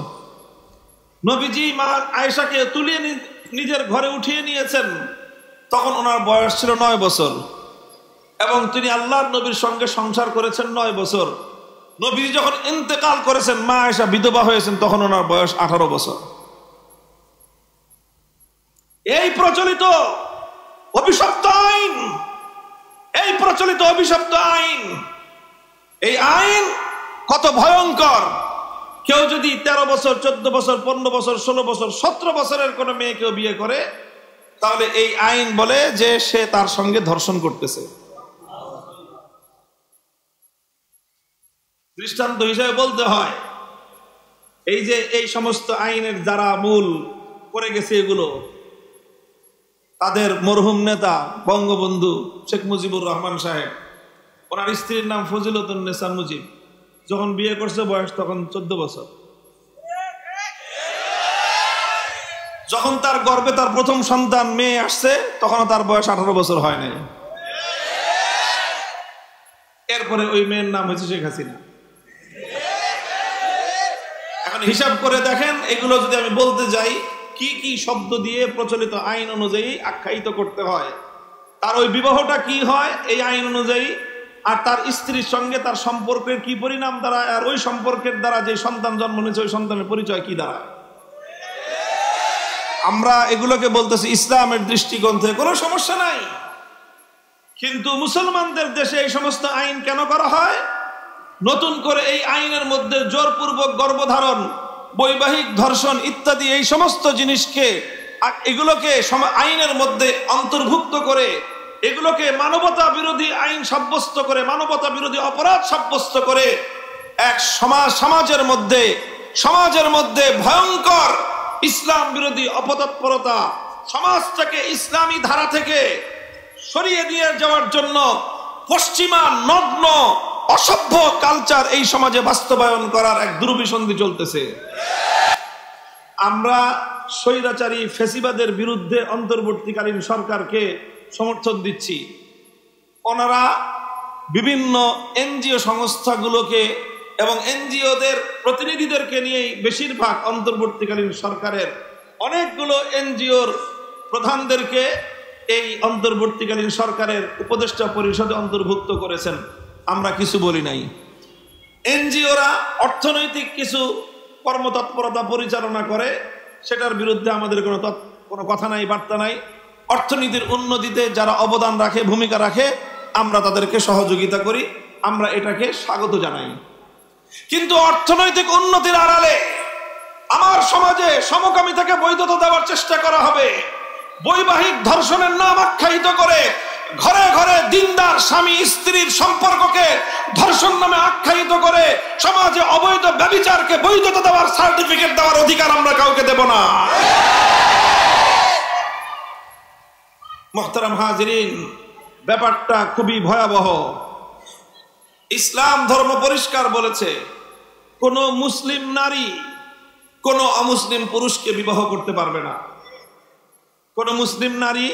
নবীজি মা আয়েশাকে তুলিয়ে নিজের ঘরে উঠিয়ে নিয়েছেন, তখন ওনার বয়স ছিল 9 বছর এবং তিনি আল্লাহর নবীর সঙ্গে সংসার করেছেন 9 বছর। নবীজি যখন ইন্তেকাল করেছেন, মা আয়েশা বিধবা হয়েছেন, তখন ওনার বয়স 18 বছর। এই প্রচলিত অভিশপ্ত আইন, এই প্রচলিত অভিশপ্ত আইন, এই আইন কত ভয়ঙ্কর! কেউ যদি 13 বছর, 14 বছর, 15 বছর, 16 বছর, 17 বছরের কোনো মেয়েকেও বিয়ে করে, তাহলে এই আইন বলে যে সে তার সঙ্গে ধর্ষণ করতেছে। দৃষ্টান্ত হিসেবে বলতে হয়, এই যে এই সমস্ত আইনের যারা মূল করে গেছে, এগুলো তাদের মরহুম নেতা বঙ্গবন্ধু শেখ মুজিবুর রহমান সাহেব, ওনার স্ত্রীর নাম ফজিলতুন্নেসা মুজিব, যখন বিয়ে করছে বয়স তখন 14 বছর। যখন তার গর্ভে তার প্রথম সন্তান মেয়ে আসছে তখন তার বয়স 18 বছর হয় নাই। এরপরে ওই মেয়ের নাম হয়েছে শেখ হাসিনা। এখন হিসাব করে দেখেন, এগুলো যদি আমি বলতে যাই কি কি শব্দ দিয়ে প্রচলিত আইন অনুযায়ী আখ্যায়িত করতে হয়, তার ওই বিবাহটা কি হয় এই আইন অনুযায়ী, আর তার স্ত্রীর সঙ্গে তার সম্পর্কের কি পরিণাম দাঁড়ায়, আর ওই সম্পর্কের দ্বারা যে সন্তান জন্ম নিয়েছে ওই সন্তানের পরিচয় কি দাঁড়ায়। আমরা এগুলোকে বলতেছি ইসলামের দৃষ্টিকোণ থেকে কোনো সমস্যা নাই, কিন্তু মুসলমানদের দেশে এই সমস্ত আইন কেন করা হয়? নতুন করে এই আইনের মধ্যে জোরপূর্বক গর্ভধারণ, বৈবাহিক ধর্ষণ ইত্যাদি এই সমস্ত জিনিসকে, এগুলোকে আইনের মধ্যে অন্তর্ভুক্ত করে এগুলোকে মানবতা বিরোধী আইন সাব্যস্ত করে, মানবতা বিরোধী অপরাধ সাব্যস্ত করে এক সমাজের মধ্যে ভয়ঙ্কর ইসলাম বিরোধী অপতৎপরতা, সমাজটাকে ইসলামী ধারা থেকে সরিয়ে দিয়ে যাওয়ার জন্য পশ্চিমা নগ্ন অসভ্য কালচার এই সমাজে বাস্তবায়ন করার এক দুর্বিসন্ধি চলতেছে। আমরা স্বৈরাচারী ফ্যাসিবাদের বিরুদ্ধে অন্তর্বর্তীকালীন সরকারকে সমর্থন দিচ্ছি। ওনারা বিভিন্ন এনজিও সংস্থাগুলোকে এবং এনজিওদের প্রতিনিধিদেরকে নিয়েই বেশিরভাগ অন্তর্বর্তীকালীন সরকারের অনেকগুলো এনজিওর প্রধানদেরকে এই অন্তর্বর্তীকালীন সরকারের উপদেষ্টা পরিষদে অন্তর্ভুক্ত করেছেন। আমরা কিছু বলি নাই। এনজিওরা অর্থনৈতিক কিছু কর্মতৎপরতা পরিচালনা করে, সেটার বিরুদ্ধে আমাদের কোনো কথা নাই, বার্তা নাই। অর্থনীতির উন্নতিতে যারা অবদান রাখে, ভূমিকা রাখে, আমরা তাদেরকে সহযোগিতা করি, আমরা এটাকে স্বাগত জানাই। কিন্তু অর্থনৈতিক উন্নতির আড়ালে আমার সমাজে সমকামিতাকে বৈধতা দেওয়ার চেষ্টা করা হবে, বৈবাহিক ধর্ষণের নাম আখ্যায়িত করে ঘরে ঘরে দিনদার স্বামী স্ত্রীর সম্পর্ককে ধর্ষণ নামে আখ্যায়িত করে সমাজে অবৈধ ব্যভিচারকে বৈধতা দেওয়ার সার্টিফিকেট দেওয়ার অধিকার আমরা কাউকে দেব না। মুহতারাম হাজিরিন, ব্যাপারটা খুবই ভয়াবহ। ইসলাম ধর্ম পরিষ্কার বলেছে, কোন মুসলিম নারী কোন অমুসলিম পুরুষকে বিবাহ করতে পারবে না। কোন মুসলিম নারী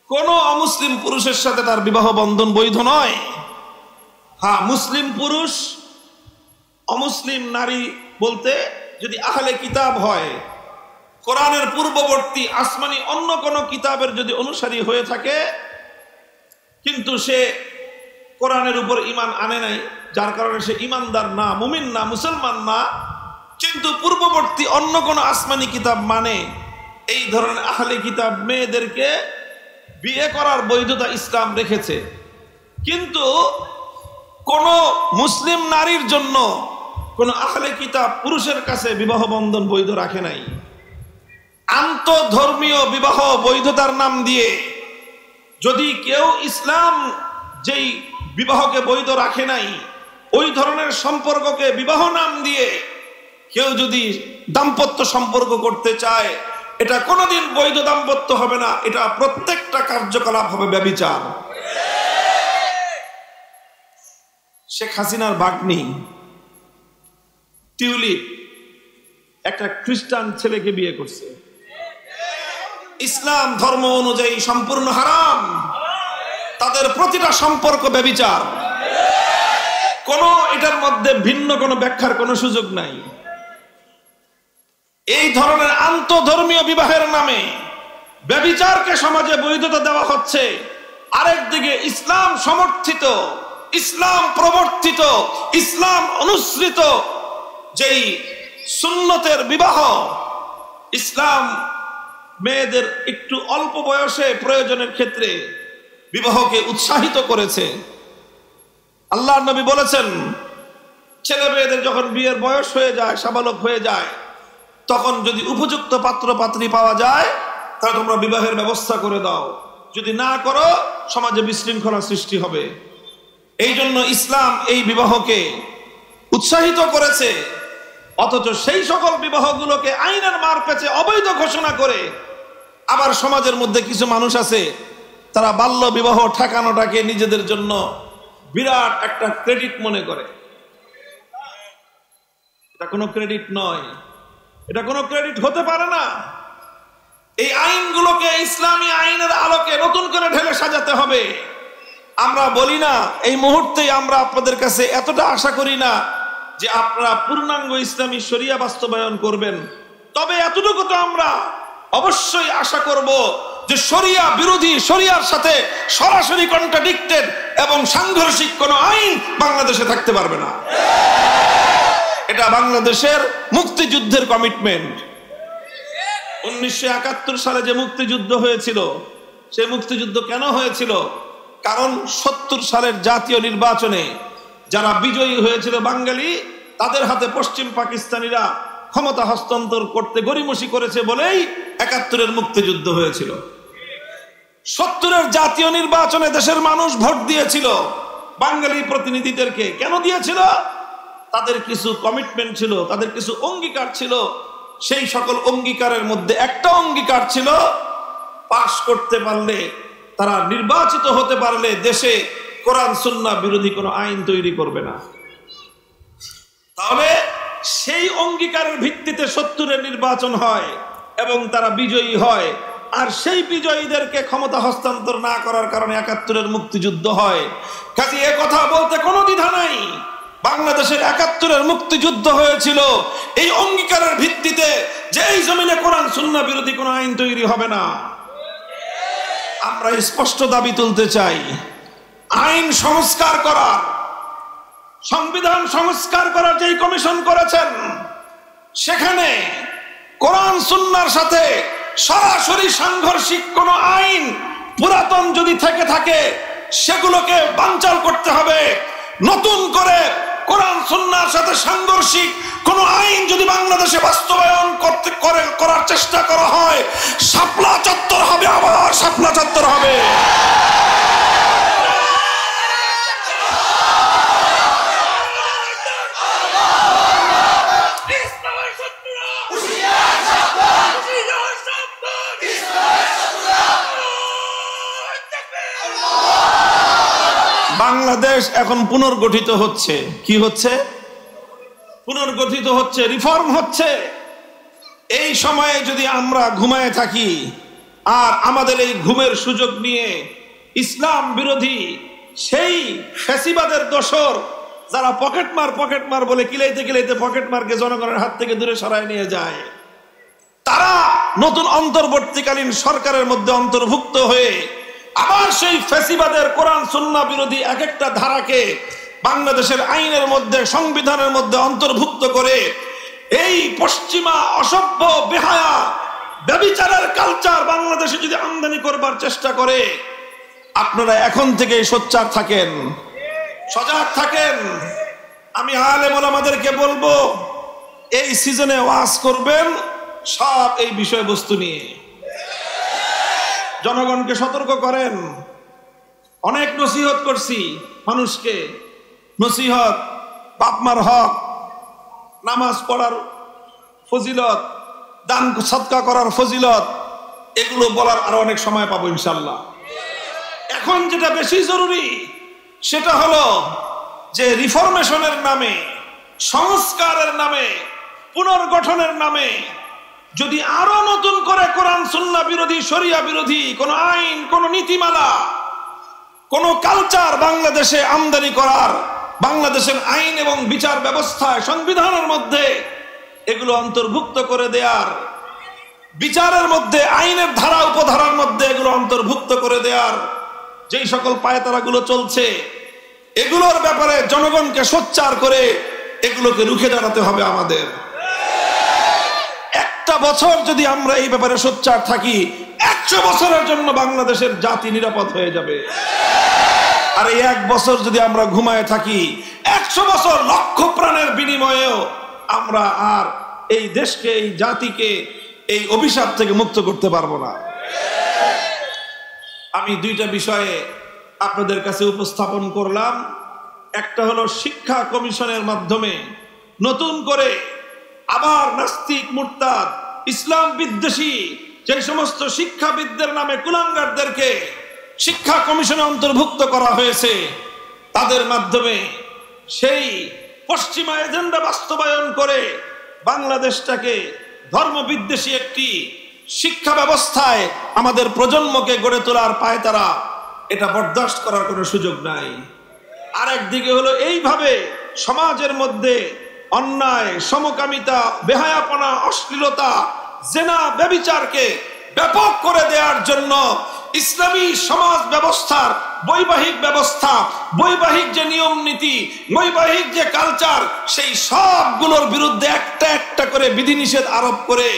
কোন অমুসলিম পুরুষের সাথে তার বিবাহ বন্ধন বৈধ নয়। হ্যাঁ, মুসলিম পুরুষ অমুসলিম নারী বলতে যদি আহলে কিতাব হয়, কোরআনের পূর্ববর্তী আসমানি অন্য কোন কিতাবের যদি অনুসারী হয়ে থাকে, কিন্তু সে কোরআনের উপর ঈমান আনে নাই, যার কারণে সে ঈমানদার না, মুমিন না, মুসলমান না, কিন্তু পূর্ববর্তী অন্য কোন আসমানি কিতাব মানে, এই ধরনের আহলে কিতাব মেয়েদেরকে বিয়ে করার বৈধতা ইসলাম রেখেছে। কিন্তু কোন মুসলিম নারীর জন্য কোন আহলে কিতাব পুরুষের কাছে বিবাহ বন্ধন বৈধ রাখে নাই। আন্তঃধর্মীয় বিবাহ বৈধতার নাম দিয়ে যদি কেউ ইসলাম যেই বিবাহকে বৈধ রাখে নাই, ওই ধরনের সম্পর্ককে বিবাহ নাম দিয়ে কেউ যদি দাম্পত্য সম্পর্ক করতে চায়, এটা কোনোদিন বৈধ দাম্পত্য হবে না, এটা প্রত্যেকটা কার্যকলাপ হবে ব্যভিচার। শেখ হাসিনার ভাগ্নি টিউলিপ একটা খ্রিস্টান ছেলেকে বিয়ে করছে। ইসলাম ধর্ম অনুযায়ী সম্পূর্ণ হারাম, তাদের প্রতিটা সম্পর্ক ব্যভিচার। এটার মধ্যে ভিন্ন কোনো ব্যাখ্যার কোনো সুযোগ নাই। এই ধরনের আন্তঃধর্মীয় বিবাহের নামে ব্যভিচারকে সমাজে বৈধতা দেওয়া হচ্ছে, আরেকদিকে ইসলাম সমর্থিত, ইসলাম প্রবর্তিত, ইসলাম অনুসৃত যেই সুন্নতের বিবাহ, ইসলাম মেয়েদের একটু অল্প বয়সে প্রয়োজনের ক্ষেত্রে বিবাহকে উৎসাহিত করেছে। আল্লাহর নবী বলেছেন, ছেলে মেয়েদের যখন বিয়ের বয়স হয়ে যায়, সাবালক হয়ে যায়, তখন যদি উপযুক্ত পাত্র পাত্রী পাওয়া যায় তাহলে তোমরা বিবাহের ব্যবস্থা করে দাও, যদি না করো সমাজে বিশৃঙ্খলা সৃষ্টি হবে। এই জন্য ইসলাম এই বিবাহকে উৎসাহিত করেছে, অথচ সেই সকল বিবাহগুলোকে আইনের মারপ্যাচে অবৈধ ঘোষণা করে আবার সমাজের মধ্যে কিছু মানুষ আছে তারা বাল্য বিবাহ ঠেকানোটাকে নিজেদের জন্য বিরাট একটা ক্রেডিট মনে করে। এটা কোনো ক্রেডিট নয়, এটা কোনো ক্রেডিট হতে পারে না। এই আইনগুলোকে ইসলামী আইনের আলোকে নতুন করে ঢেলে সাজাতে হবে। আমরা বলি না, এই মুহূর্তে আমরা আপনাদের কাছে এতটা আশা করি না যে আপনারা পূর্ণাঙ্গ ইসলামী শরিয়া বাস্তবায়ন করবেন, তবে এতটুকু তো আমরা অবশ্যই আশা করব যে শরিয়া বিরোধী, শরিয়ার সাথে সরাসরি কন্ট্রাডিক্টেড এবং সাংঘর্ষিক কোনো আইন বাংলাদেশে থাকতে পারবে না। এটা বাংলাদেশের মুক্তিযুদ্ধের কমিটমেন্ট। 1971 সালে যে মুক্তিযুদ্ধ হয়েছিল, সেই মুক্তিযুদ্ধ কেন হয়েছিল? কারণ 70 সালের জাতীয় নির্বাচনে যারা বিজয়ী হয়েছিল বাঙালি, তাদের হাতে পশ্চিম পাকিস্তানিরা ক্ষমতা হস্তান্তর করতে গড়িমসি করেছে বলেই 71-এর মুক্তিযুদ্ধ হয়েছিল। 70-এর জাতীয় নির্বাচনে দেশের মানুষ ভোট দিয়েছিল বাঙালি প্রতিনিধিদেরকে। কেন দিয়েছিল? তাদের কিছু কমিটমেন্ট ছিল, তাদের কিছু অঙ্গীকার ছিল। সেই সকল অঙ্গীকারের মধ্যে একটা অঙ্গীকার ছিল, পাশ করতে পারলে, তারা নির্বাচিত হতে পারলে দেশে কোরআন সুন্নাহ বিরোধী কোনো আইন তৈরি করবে না। তাহলে সেই অঙ্গীকারের ভিত্তিতে 70-এর নির্বাচন হয় এবং তারা বিজয়ী হয়। আর সেই বিজয়ীদেরকে ক্ষমতা হস্তান্তর না করার কারণে 71-এর মুক্তিযুদ্ধ হয়। কাজে এ কথা বলতে কোনো দ্বিধা নাই, বাংলাদেশের 71-এর মুক্তিযুদ্ধ হয়েছিল এই অঙ্গীকারের ভিত্তিতে যে এই জমিনে কোরআন সুন্নাহ বিরোধী কোনো আইন তৈরি হবে না। আমরা স্পষ্ট দাবি তুলতে চাই, আইন সংস্কার করার, সংবিধান সংস্কার করার যেই কমিশন করেছেন, সেখানে কোরআন সুন্নাহর সাথে সরাসরি সাংঘর্ষিক কোন আইন পুরাতন যদি থেকে থাকে সেগুলোকে বানচাল করতে হবে। নতুন করে কোরআন সুন্নাহর সাথে সাংঘর্ষিক কোন আইন যদি বাংলাদেশে বাস্তবায়ন করার চেষ্টা করা হয়, শাপলা চত্বর হবে, আবার শাপলা চত্বর হবে। বাংলাদেশ এখন পুনর্গঠিত হচ্ছে। কি হচ্ছে? পুনর্গঠিত হচ্ছে, রিফর্ম হচ্ছে। এই সময়ে যদি আমরা ঘুমায় থাকি আর আমাদের এই ঘুমের সুযোগ নিয়ে ইসলাম বিরোধী সেই ফ্যাসিবাদের দোসর যারা পকেটমার বলে কিলাইতে পকেটমারকে জনগণের হাত থেকে দূরে সরায় নিয়ে যায়, তারা নতুন অন্তর্বর্তীকালীন সরকারের মধ্যে অন্তর্ভুক্ত হয়ে আবার সেই ফ্যাসিবাদের কোরআন সুন্নাহ বিরোধী এক একটা ধারাকে বাংলাদেশের আইনের মধ্যে, সংবিধানের মধ্যে অন্তর্ভুক্ত করে এই পশ্চিমা অসভ্য বেহায়া ব্যভিচারের কালচার বাংলাদেশে যদি আমদানি করবার চেষ্টা করে, আপনারা এখন থেকে সোচ্চার থাকেন, সজাগ থাকেন। আমি আলেম ওলামাদেরকে বলবো, এই সিজনে ওয়াজ করবেন সব এই বিষয়বস্তু নিয়ে, জনগণকে সতর্ক করেন। অনেক নসিহত করছি মানুষকে, নসিহত, বাপমার হক, নামাজ পড়ার ফজিলত, দান সদকা করার ফজিলত, এগুলো বলার আরো অনেক সময় পাবো ইনশাল্লাহ। এখন যেটা বেশি জরুরি সেটা হলো যে রিফরমেশনের নামে, সংস্কারের নামে, পুনর্গঠনের নামে যদি আরো নতুন করে কোরআন সুন্নাহ বিরোধী, শরিয়া বিরোধী কোন আইন, কোন নীতিমালা, কোন কালচার বাংলাদেশে আমদানি করার, বাংলাদেশের আইন এবং বিচার ব্যবস্থায়, সংবিধানের মধ্যে এগুলো অন্তর্ভুক্ত করে দেয়ার, বিচারের মধ্যে, আইনের ধারা উপধারার মধ্যে এগুলো অন্তর্ভুক্ত করে দেয়ার যেই সকল পায়তারাগুলো চলছে, এগুলোর ব্যাপারে জনগণকে সোচ্চার করে এগুলোকে রুখে দাঁড়াতে হবে আমাদের। একটা বছর যদি আমরা এই ব্যাপারে সোচ্চার থাকি, 100 বছরের জন্য বাংলাদেশের জাতি নিরাপদ হয়ে যাবে। আর এই 1 বছর যদি আমরা ঘুমায় থাকি, 100 বছর লক্ষ প্রাণের বিনিময়েও আমরা আর এই দেশকে, এই জাতিকে এই অভিশাপ থেকে মুক্ত করতে পারবো না। আমি 2টা বিষয়ে আপনাদের কাছে উপস্থাপন করলাম। একটা হলো শিক্ষা কমিশনের মাধ্যমে নতুন করে আবার নাস্তিক, মুরতাদ, ইসলাম বিদ্বেষী যে সমস্ত শিক্ষাবিদদের নামে কুলাঙ্গারদেরকে শিক্ষা কমিশনে অন্তর্ভুক্ত করা হয়েছে, তাদের মাধ্যমে সেই পশ্চিমা এজেন্ডা বাস্তবায়ন করে বাংলাদেশটাকে ধর্মবিদ্বেষী একটি শিক্ষা ব্যবস্থায় আমাদের প্রজন্মকে গড়ে তোলার পায়তারা, এটা বরদাস্ত করার কোনো সুযোগ নাই। আর একদিকে হলো এইভাবে সমাজের মধ্যে অন্যায়, সমকামিতা, বেহায়াপনা, অশ্লীলতা, জেনা, ব্যভিচারকে ব্যাপক করে দেওয়ার জন্য ইসলামী সমাজ ব্যবস্থার বৈবাহিক ব্যবস্থা, বৈবাহিক যে নিয়ম নীতি, বৈবাহিক যে কালচার, সেই সবগুলোর বিরুদ্ধে একটা একটা করে বিধিনিষেধ আরোপ করে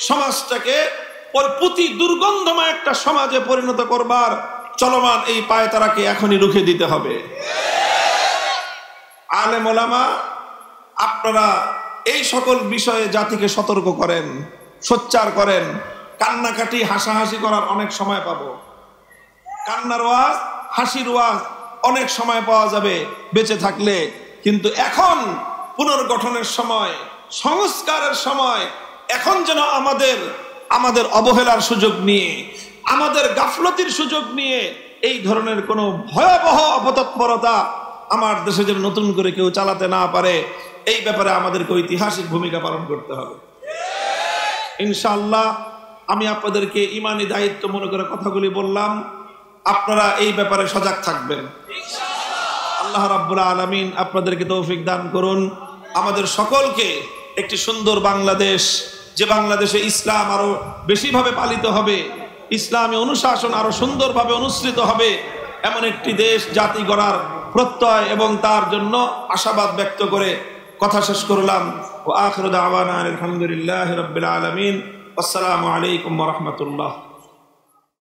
সমাজটাকে প্রতি দুর্গন্ধময় একটা সমাজে পরিণত করবার চলমান এই পায়তারাকে এখনই রুখে দিতে হবে। আলেম ওলামা, আপনারা এই সকল বিষয়ে জাতিকে সতর্ক করেন, সোচ্চার করেন। কান্নাকাটি, হাসাহাসি করার অনেক সময় পাবো, কান্নার ওয়াজ, হাসির ওয়াজ অনেক সময় পাওয়া যাবে বেঁচে থাকলে, কিন্তু এখন পুনর্গঠনের সময়, সংস্কারের সময়। এখন যেন আমাদের অবহেলার সুযোগ নিয়ে, আমাদের গাফলতির সুযোগ নিয়ে এই ধরনের কোনো ভয়াবহ অপতৎপরতা আমার দেশে যেন নতুন করে কেউ চালাতে না পারে, এই ব্যাপারে আমাদেরকে ঐতিহাসিক ভূমিকা পালন করতে হবে ইনশাআল্লাহ। আমি আপনাদেরকে ইমানি দায়িত্ব মনে করে কথাগুলি বললাম, আপনারা এই ব্যাপারে সজাগ থাকবেন। আল্লাহ রাব্বুল আলামিন আপনাদেরকে তৌফিক দান করুন। আমাদের সকলকে একটি সুন্দর বাংলাদেশ, যে বাংলাদেশে ইসলাম আরো বেশিভাবে পালিত হবে, ইসলামী অনুশাসন আরো সুন্দরভাবে অনুসৃত হবে, এমন একটি দেশ জাতি গড়ার প্রত্যয় এবং তার জন্য আশাবাদ ব্যক্ত করে কথা শেষ করলাম। ওয়া আখিরু দাওয়ানা আলহামদুলিল্লাহি রাব্বিল আলামিন। আসসালামু আলাইকুম ওয়া রাহমাতুল্লাহ।